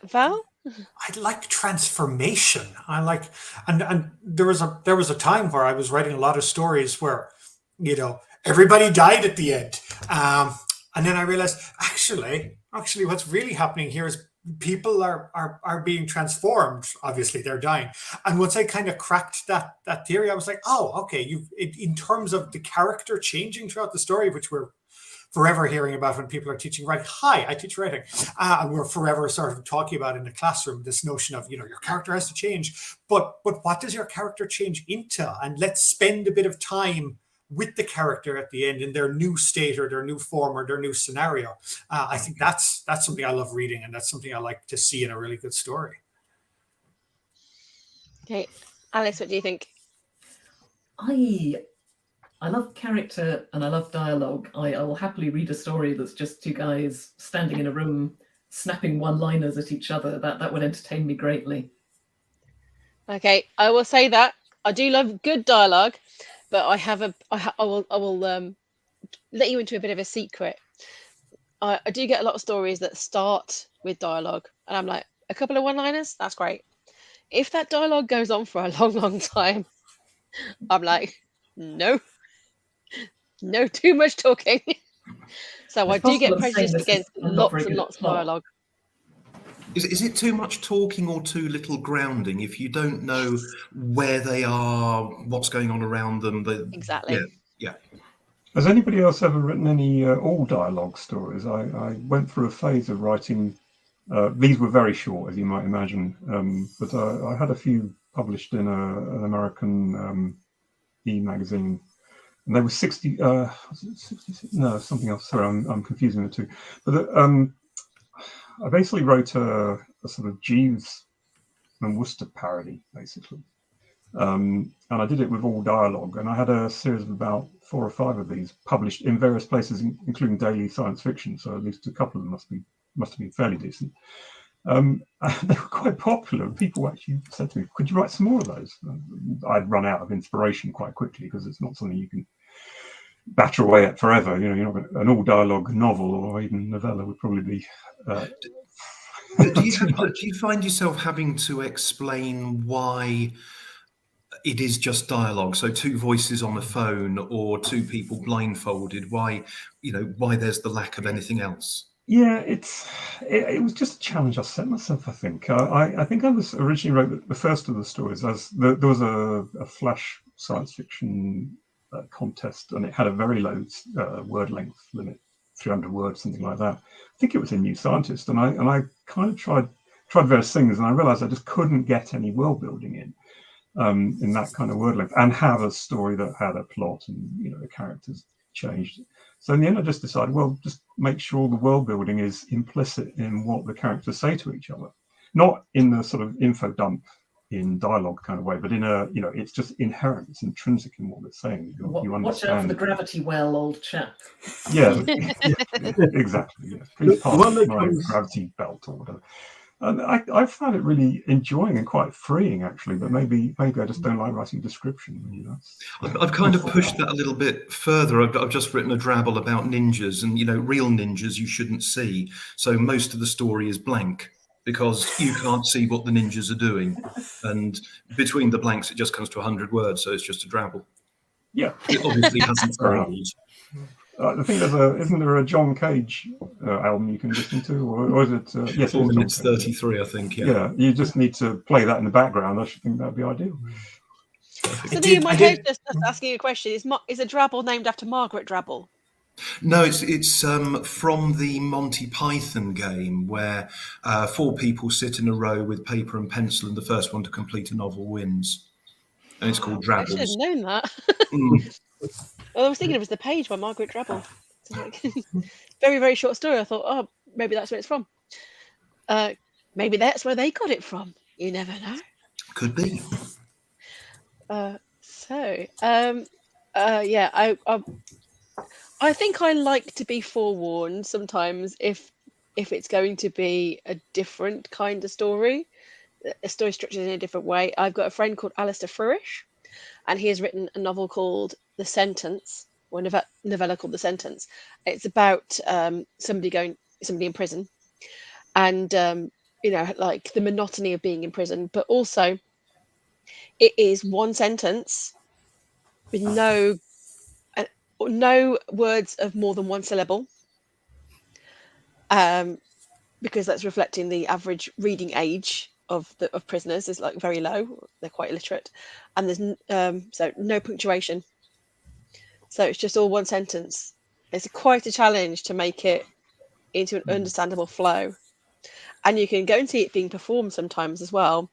Val? I like transformation. I like, and there was a time where I was writing a lot of stories where, everybody died at the end, and then I realized actually, what's really happening here is people are being transformed. Obviously, they're dying, and once I kind of cracked that theory, I was like, oh, okay. In terms of the character changing throughout the story, which we're forever hearing about when people are teaching writing. Hi, I teach writing. And we're forever sort of talking about in the classroom, this notion of, your character has to change. But what does your character change into? And let's spend a bit of time with the character at the end in their new state or their new form or their new scenario. I think that's something I love reading, and that's something I like to see in a really good story. Okay. Alice, what do you think? I love character and I love dialogue. I will happily read a story that's just 2 guys standing in a room snapping one-liners at each other. That would entertain me greatly. Okay, I will say that I do love good dialogue, but I will let you into a bit of a secret. I do get a lot of stories that start with dialogue, and I'm like, a couple of one-liners, that's great. If that dialogue goes on for a long, long time, I'm like, no, too much talking. So I do get prejudiced against lots and lots of dialogue. Is it too much talking or too little grounding if you don't know where they are, what's going on around them? Exactly. Yeah. Has anybody else ever written any all dialogue stories? I went through a phase of writing. These were very short, as you might imagine, but I had a few published in an American e-magazine. And they were 60. Was it 66? No, something else. Sorry, I'm confusing the two. But I basically wrote a sort of Jeeves and Wooster parody, basically, and I did it with all dialogue. And I had a series of about 4 or 5 of these published in various places, including daily science fiction. So at least a couple of them must have been fairly decent. They were quite popular. People actually said to me, "Could you write some more of those?" I'd run out of inspiration quite quickly because it's not something you can batter away at forever. You're not an all dialogue novel or even novella would probably be. Do you find yourself having to explain why it is just dialogue. So two voices on the phone or two people blindfolded. Why there's the lack of anything else? Yeah, it was just a challenge I set myself. I think I think I was originally wrote the first of the stories as there was a flash science fiction contest, and it had a very low word length limit, 300 words, something like that. I think it was a New Scientist, and I kind of tried various things, and I realized I just couldn't get any world building in that kind of word length, and have a story that had a plot and the characters changed. So in the end, I just decided, well, just make sure the world building is implicit in what the characters say to each other, not in the sort of info dump in dialogue kind of way, but in a it's just inherent, it's intrinsic in what they're saying. You understand. Watch out for the gravity well, old chap. Yeah, exactly. Yeah. Please pass my gravity belt or whatever. And I found it really enjoying and quite freeing, actually. But maybe I just don't like writing description. I've kind of pushed that a little bit further. I've just written a drabble about ninjas, and real ninjas you shouldn't see. So most of the story is blank because you can't see what the ninjas are doing, and between the blanks it just comes to 100 words. So it's just a drabble. Yeah, it obviously hasn't failed. I think isn't there a John Cage album you can listen to, or is it? Yes, 4 minutes 33, I think. Yeah, you just need to play that in the background. I should think that'd be ideal. So my head just asking a question: is a Drabble named after Margaret Drabble? No, it's from the Monty Python game where 4 people sit in a row with paper and pencil, and the first one to complete a novel wins. And it's called Drabbles. I should have known that. Well, I was thinking it was The Page by Margaret Drabble. Very, very short story. I thought, oh, maybe that's where it's from. Maybe that's where they got it from. You never know. Could be. Yeah, I think I like to be forewarned sometimes if it's going to be a different kind of story, a story structured in a different way. I've got a friend called Alistair Furish, and he has written a novel called The Sentence, or a novella called The Sentence. It's about somebody in prison, and like the monotony of being in prison, but also it is one sentence with no words of more than one syllable, because that's reflecting the average reading age of prisoners is like very low. They're quite illiterate, and there's so no punctuation. So it's just all one sentence. It's quite a challenge to make it into an understandable flow, and you can go and see it being performed sometimes as well.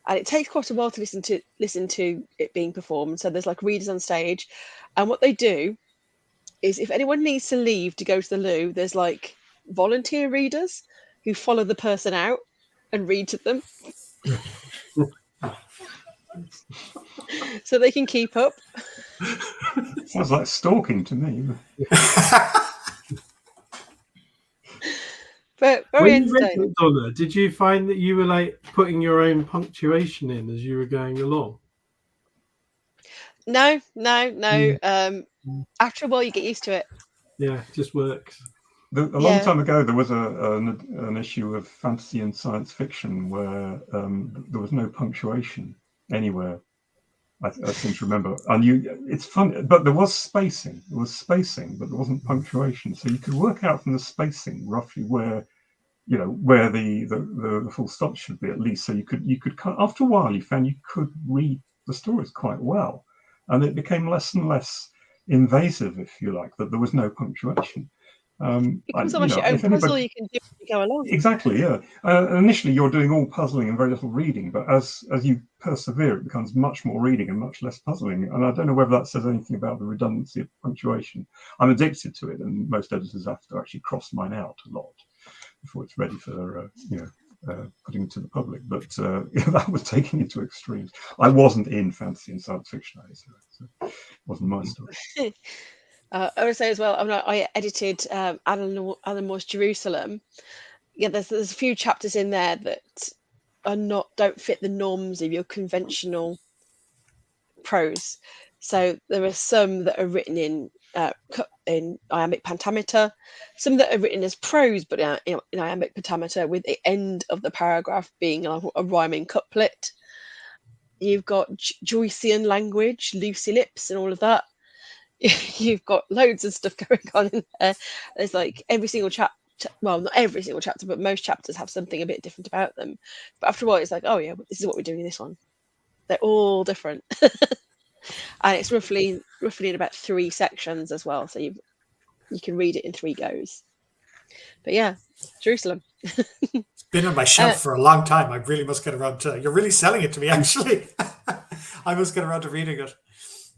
And it takes quite a while to listen to it being performed. So there's like readers on stage, and what they do is if anyone needs to leave to go to the loo, there's like volunteer readers who follow the person out and read to them so they can keep up. Sounds like stalking to me. But very entertaining. When you read it, Donna, did you find that you were like putting your own punctuation in as you were going along? No. After a while, you get used to it. Yeah, it just works. A long time ago, there was an issue of fantasy and science fiction where there was no punctuation anywhere. I seem to remember. And it's fun, but there was spacing. There was spacing, but there wasn't punctuation. So you could work out from the spacing roughly where the full stop should be, at least. So you could after a while you found you could read the stories quite well, and it became less and less invasive, if you like, that there was no punctuation. It becomes almost your own puzzle you can do as you go along. Exactly, yeah. Initially, you're doing all puzzling and very little reading, but as you persevere, it becomes much more reading and much less puzzling. And I don't know whether that says anything about the redundancy of punctuation. I'm addicted to it, and most editors have to actually cross mine out a lot before it's ready for putting to the public. But that was taking it to extremes. I wasn't in fantasy and science fiction, so it wasn't my story. I would say as well, I edited Alan Moore's Jerusalem. Yeah, there's a few chapters in there that don't fit the norms of your conventional prose. So there are some that are written in iambic pentameter, some that are written as prose but in iambic pentameter, with the end of the paragraph being a rhyming couplet. You've got Joycean language, Lucy lips, and all of that. You've got loads of stuff going on in there. There's like every single well, not every single chapter, but most chapters have something a bit different about them. But after a while, it's like, oh yeah, this is what we're doing in this one. They're all different, and it's roughly in about 3 sections as well, so you can read it in 3 goes. But yeah, Jerusalem. It's been on my shelf for a long time. I really must get around to. You're really selling it to me, actually. I must get around to reading it.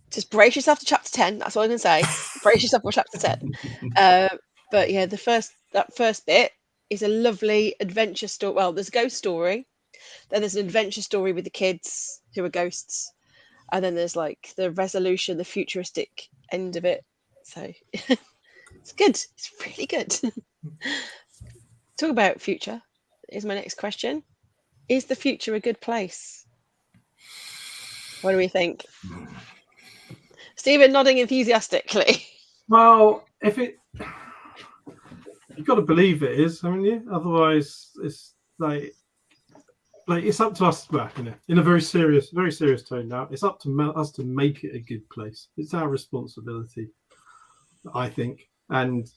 Just brace yourself to chapter 10. That's all I'm going to say. Brace yourself for chapter 10. But yeah, that first bit is a lovely adventure story. Well, there's a ghost story. Then there's an adventure story with the kids who are ghosts. And then there's like the resolution, the futuristic end of it. So it's good. It's really good. Talk about future is my next question. Is the future a good place? What do we think? Stephen nodding enthusiastically. Well, you've got to believe it is, haven't you? Otherwise, it's like it's up to us. Well, in a very serious tone now. It's up to us to make it a good place. It's our responsibility, I think. And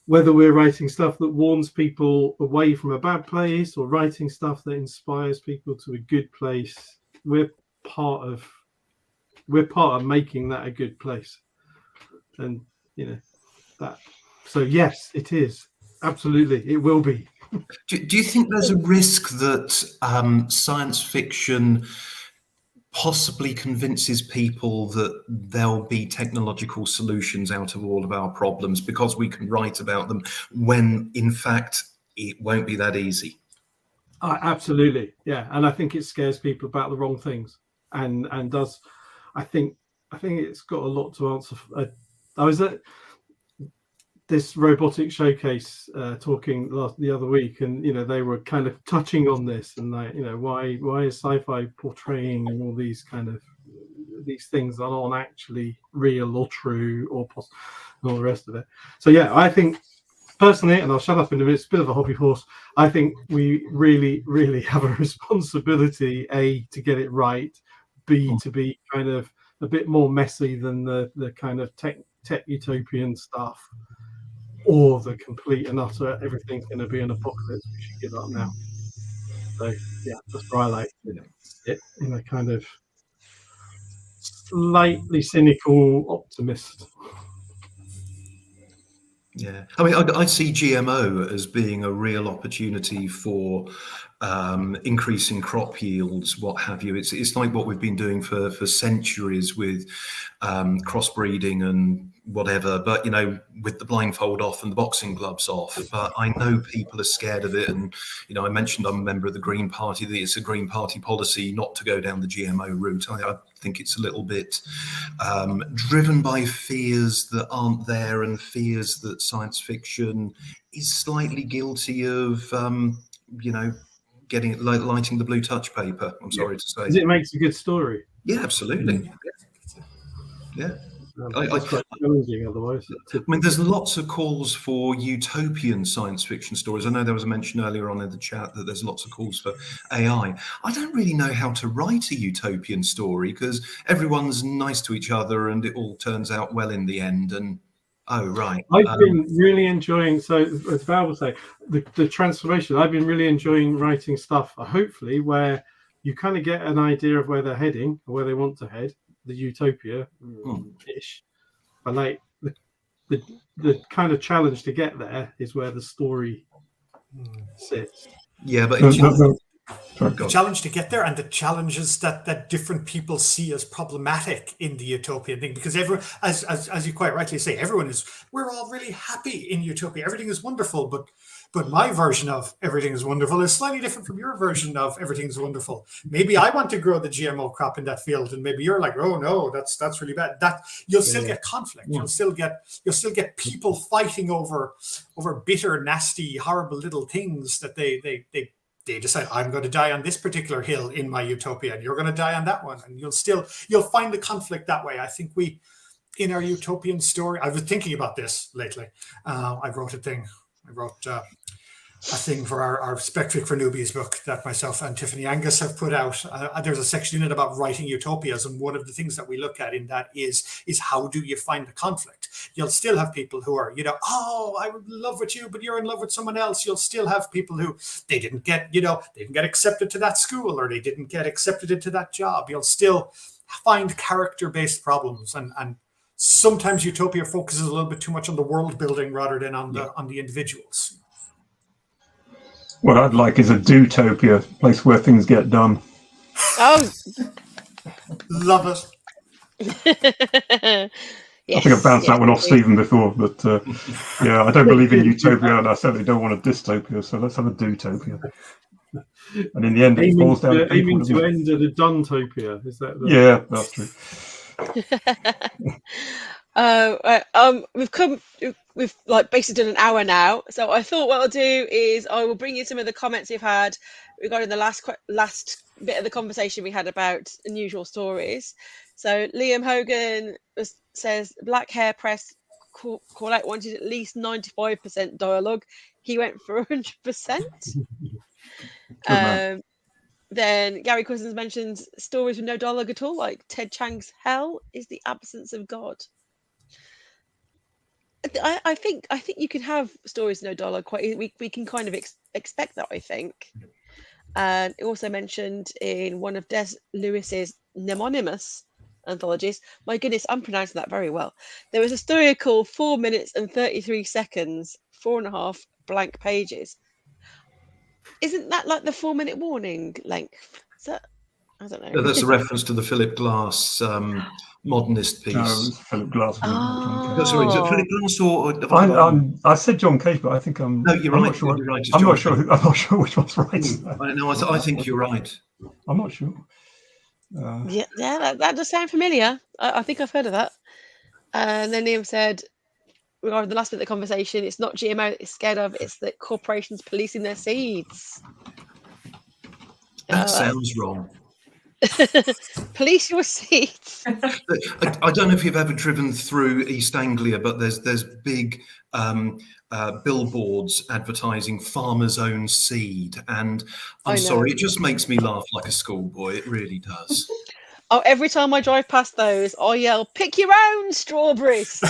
whether we're writing stuff that warns people away from a bad place or writing stuff that inspires people to a good place, we're part of making that a good place. And that. So yes, it is. Absolutely, it will be. Do you think there's a risk that science fiction possibly convinces people that there'll be technological solutions out of all of our problems because we can write about them, when in fact it won't be that easy? Absolutely, yeah. And I think it scares people about the wrong things, and does. I think it's got a lot to answer for. I was at this robotic showcase talking the other week, and they were kind of touching on this, and why is sci-fi portraying all these kind of these things that aren't actually real or true or and all the rest of it. So yeah, I think personally, and I'll shut up in a minute, it's a bit of a hobby horse, I think we really, really have a responsibility, A, to get it right, B, to be kind of a bit more messy than the kind of tech utopian stuff, or the complete and utter everything's going to be an apocalypse, we should give up now. So yeah, that's where I like it, in a kind of slightly cynical optimist. Yeah, I mean, I see GMO as being a real opportunity for increasing crop yields, what have you. It's like what we've been doing for centuries with crossbreeding and whatever, but with the blindfold off and the boxing gloves off. But I know people are scared of it, and I mentioned I'm a member of the Green Party. That it's a Green Party policy not to go down the GMO route. I think it's a little bit driven by fears that aren't there, and fears that science fiction is slightly guilty of getting lighting the blue touch paper. I'm sorry to say. Because it makes a good story. Yeah, absolutely. Yeah. It's quite challenging otherwise. I mean, there's lots of calls for utopian science fiction stories. I know there was a mention earlier on in the chat that there's lots of calls for AI. I don't really know how to write a utopian story because everyone's nice to each other and it all turns out well in the end. And oh, right. I've been really enjoying, so as Val would say, the transformation. I've been really enjoying writing stuff, hopefully, where you kind of get an idea of where they're heading or where they want to head, the utopia-ish. But like the kind of challenge to get there is where the story sits. Yeah, but the challenge to get there, and the challenges that different people see as problematic in the utopian thing, because everyone, as you quite rightly say, we're all really happy in utopia. Everything is wonderful, but my version of everything is wonderful is slightly different from your version of everything is wonderful. Maybe I want to grow the GMO crop in that field, and maybe you're like, oh no, that's really bad. That you'll still get conflict. Yeah. You'll still get people fighting over bitter, nasty, horrible little things that they decide, I'm going to die on this particular hill in my utopia, and you're going to die on that one, and you'll find the conflict that way. I think we, in our utopian story, I was thinking about this lately. I wrote thing for our Spectric for Newbies book that myself and Tiffany Angus have put out. There's a section in it about writing utopias, and one of the things that we look at in that is how do you find the conflict? You'll still have people who are, oh, I'm in love with you, but you're in love with someone else. You'll still have people who they didn't get accepted to that school, or they didn't get accepted into that job. You'll still find character-based problems, and sometimes utopia focuses a little bit too much on the world building rather than on the individuals. What I'd like is a dootopia, place where things get done. Oh, Love it. I think I've bounced that one off Stephen before, but yeah, I don't believe in utopia, and I certainly don't want a dystopia. So let's have a dootopia. And in the end, it falls down to people. Aiming to end at a dontopia. Is that? Yeah, that's true. We've like basically done an hour now, so I thought what I'll do is I will bring you some of the comments you've had regarding the last bit of the conversation we had about unusual stories. So Liam Hogan says Black Hair Press call out wanted at least 95% dialogue. He went for 100%. Then Gary Cousins mentions stories with no dialogue at all, like Ted Chiang's Hell is the absence of God. I think you can have stories with no dialogue quite. We can kind of expect that, I think. And it also mentioned in one of Des Lewis's mnemonymous anthologies. My goodness, I'm pronouncing that very well. There was a story called 4 minutes and 33 seconds, 4.5 blank pages. Isn't that like the 4-minute warning length? Is that? I don't know. No, that's a reference to the Philip Glass modernist piece. No, it was Philip Glass. Oh, sorry, is it Philip Glass or? I said John Cage, but I think I'm. No, you're I'm right. Not sure, you're right. I'm not sure. I'm not sure which one's right. No, I think you're right. I'm not sure. Yeah, that does sound familiar. I think I've heard of that. And then Liam said, regarding the last bit of the conversation, it's not GMO it's scared of, it's that corporations policing their seeds. That sounds wrong. Police your seeds. I don't know if you've ever driven through East Anglia, but there's big billboards advertising farmers' own seed, and I'm sorry, it just makes me laugh like a schoolboy. It really does. Oh, every time I drive past those, I yell, "Pick your own strawberries."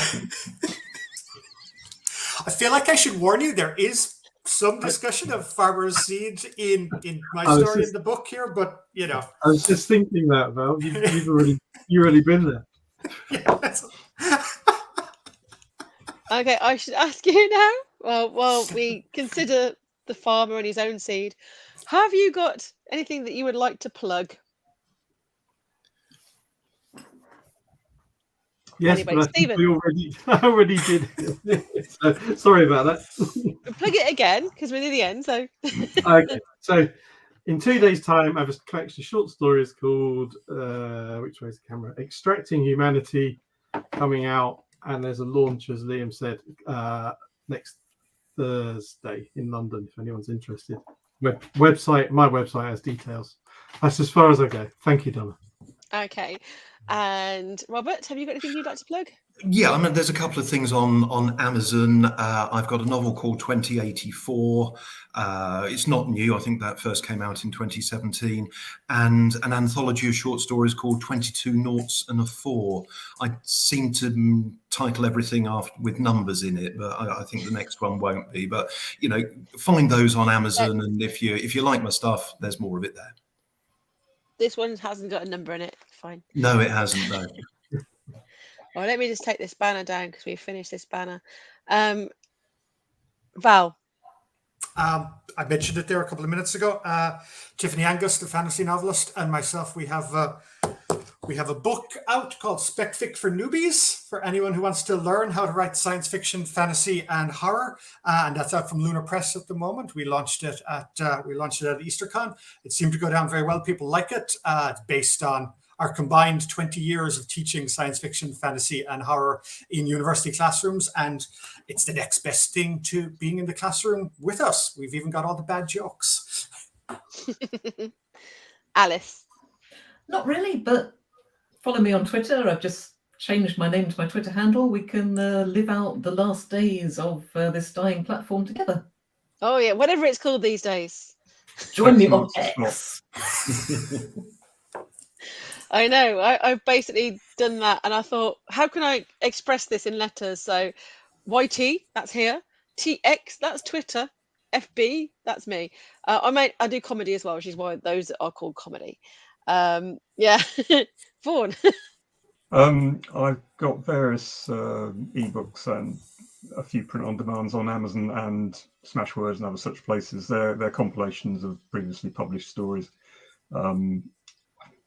I feel like I should warn you, there is some discussion of farmers' seed in my story in the book here, but I was just thinking that, Val. You've already been there. Yes. Okay, I should ask you now. Well, we consider the farmer and his own seed. Have you got anything that you would like to plug? Yes, anyway, but I think we already did. So, sorry about that. Plug it again because we're near the end. So okay, so in 2 days' time, I have a collection of short stories called which way is the camera? Extracting Humanity, coming out, and there's a launch, as Liam said, next Thursday in London. If anyone's interested, my website has details. That's as far as I go. Thank you, Donna. Okay. And Robert, have you got anything you'd like to plug? Yeah, I mean, there's a couple of things on Amazon. I've got a novel called 2084. It's not new. I think that first came out in 2017. And an anthology of short stories called 22 Noughts and a 4. I seem to title everything with numbers in it, but I think the next one won't be. But, find those on Amazon. And if you like my stuff, there's more of it there. This one hasn't got a number in it. Fine. No, it hasn't, no. Well, let me just take this banner down because we've finished this banner. Val. I mentioned it there a couple of minutes ago. Tiffany Angus, the fantasy novelist, and myself, we have a book out called Specfic for Newbies for anyone who wants to learn how to write science fiction, fantasy, and horror. And that's out from Lunar Press at the moment. We launched it at EasterCon. It seemed to go down very well. People like it. It's based on our combined 20 years of teaching science fiction, fantasy, and horror in university classrooms. And it's the next best thing to being in the classroom with us. We've even got all the bad jokes. Alice. Not really, but follow me on Twitter. I've just changed my name to my Twitter handle. We can live out the last days of this dying platform together. Oh yeah, whatever it's called these days. Join me Thanks, on Mark Scott. X. I know. I've basically done that, and I thought, how can I express this in letters? So, YT, that's here. TX, that's Twitter. FB, that's me. I do comedy as well, which is why those are called comedy. Yeah, Vaughan. I've got various ebooks and a few print-on-demands on Amazon and Smashwords and other such places. They're compilations of previously published stories.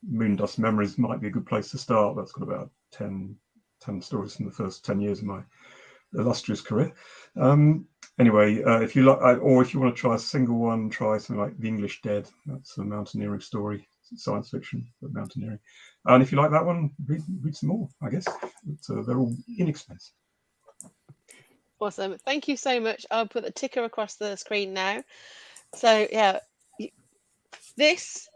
Moondust Memories might be a good place to start. That's got about 10 stories from the first 10 years of my illustrious career. Anyway, if you like, or if you want to try a single one, try something like The English Dead. That's a mountaineering story, science fiction, but mountaineering. And if you like that one, read some more, I guess. But, they're all inexpensive. Awesome. Thank you so much. I'll put the ticker across the screen now. So yeah, this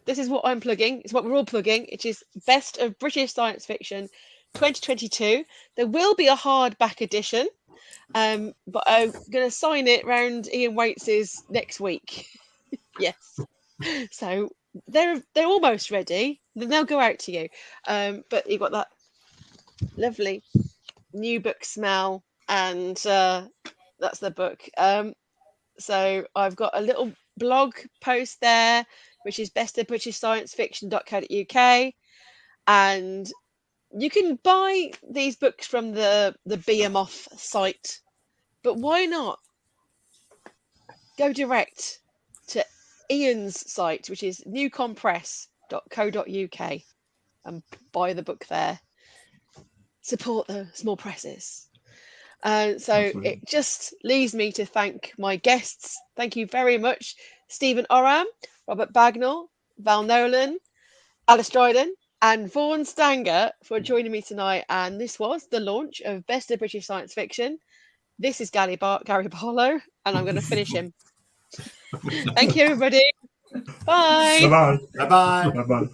is what I'm plugging. It's what we're all plugging. It is Best of British Science Fiction 2022. There will be a hardback edition, but I'm going to sign it round Ian Waits's next week. Yes. So they're almost ready. They'll go out to you. But you've got that lovely new book smell, and that's the book. So I've got a little blog post there, which is bestofbritishsciencefiction.co.uk, and you can buy these books from the Behemoth site, but why not go direct to Ian's site, which is newcompress.co.uk, and buy the book there. Support the small presses. So Absolutely. it just leaves me to thank my guests. Thank you very much, Stephen Oram, Robert Bagnall, Val Nolan, Alice Dryden, and Vaughan Stanger for joining me tonight. And this was the launch of Best of British Science Fiction. This is Gary Barlow, and I'm going to finish him. Thank you, everybody. Bye. Bye-bye. Bye bye. Bye-bye.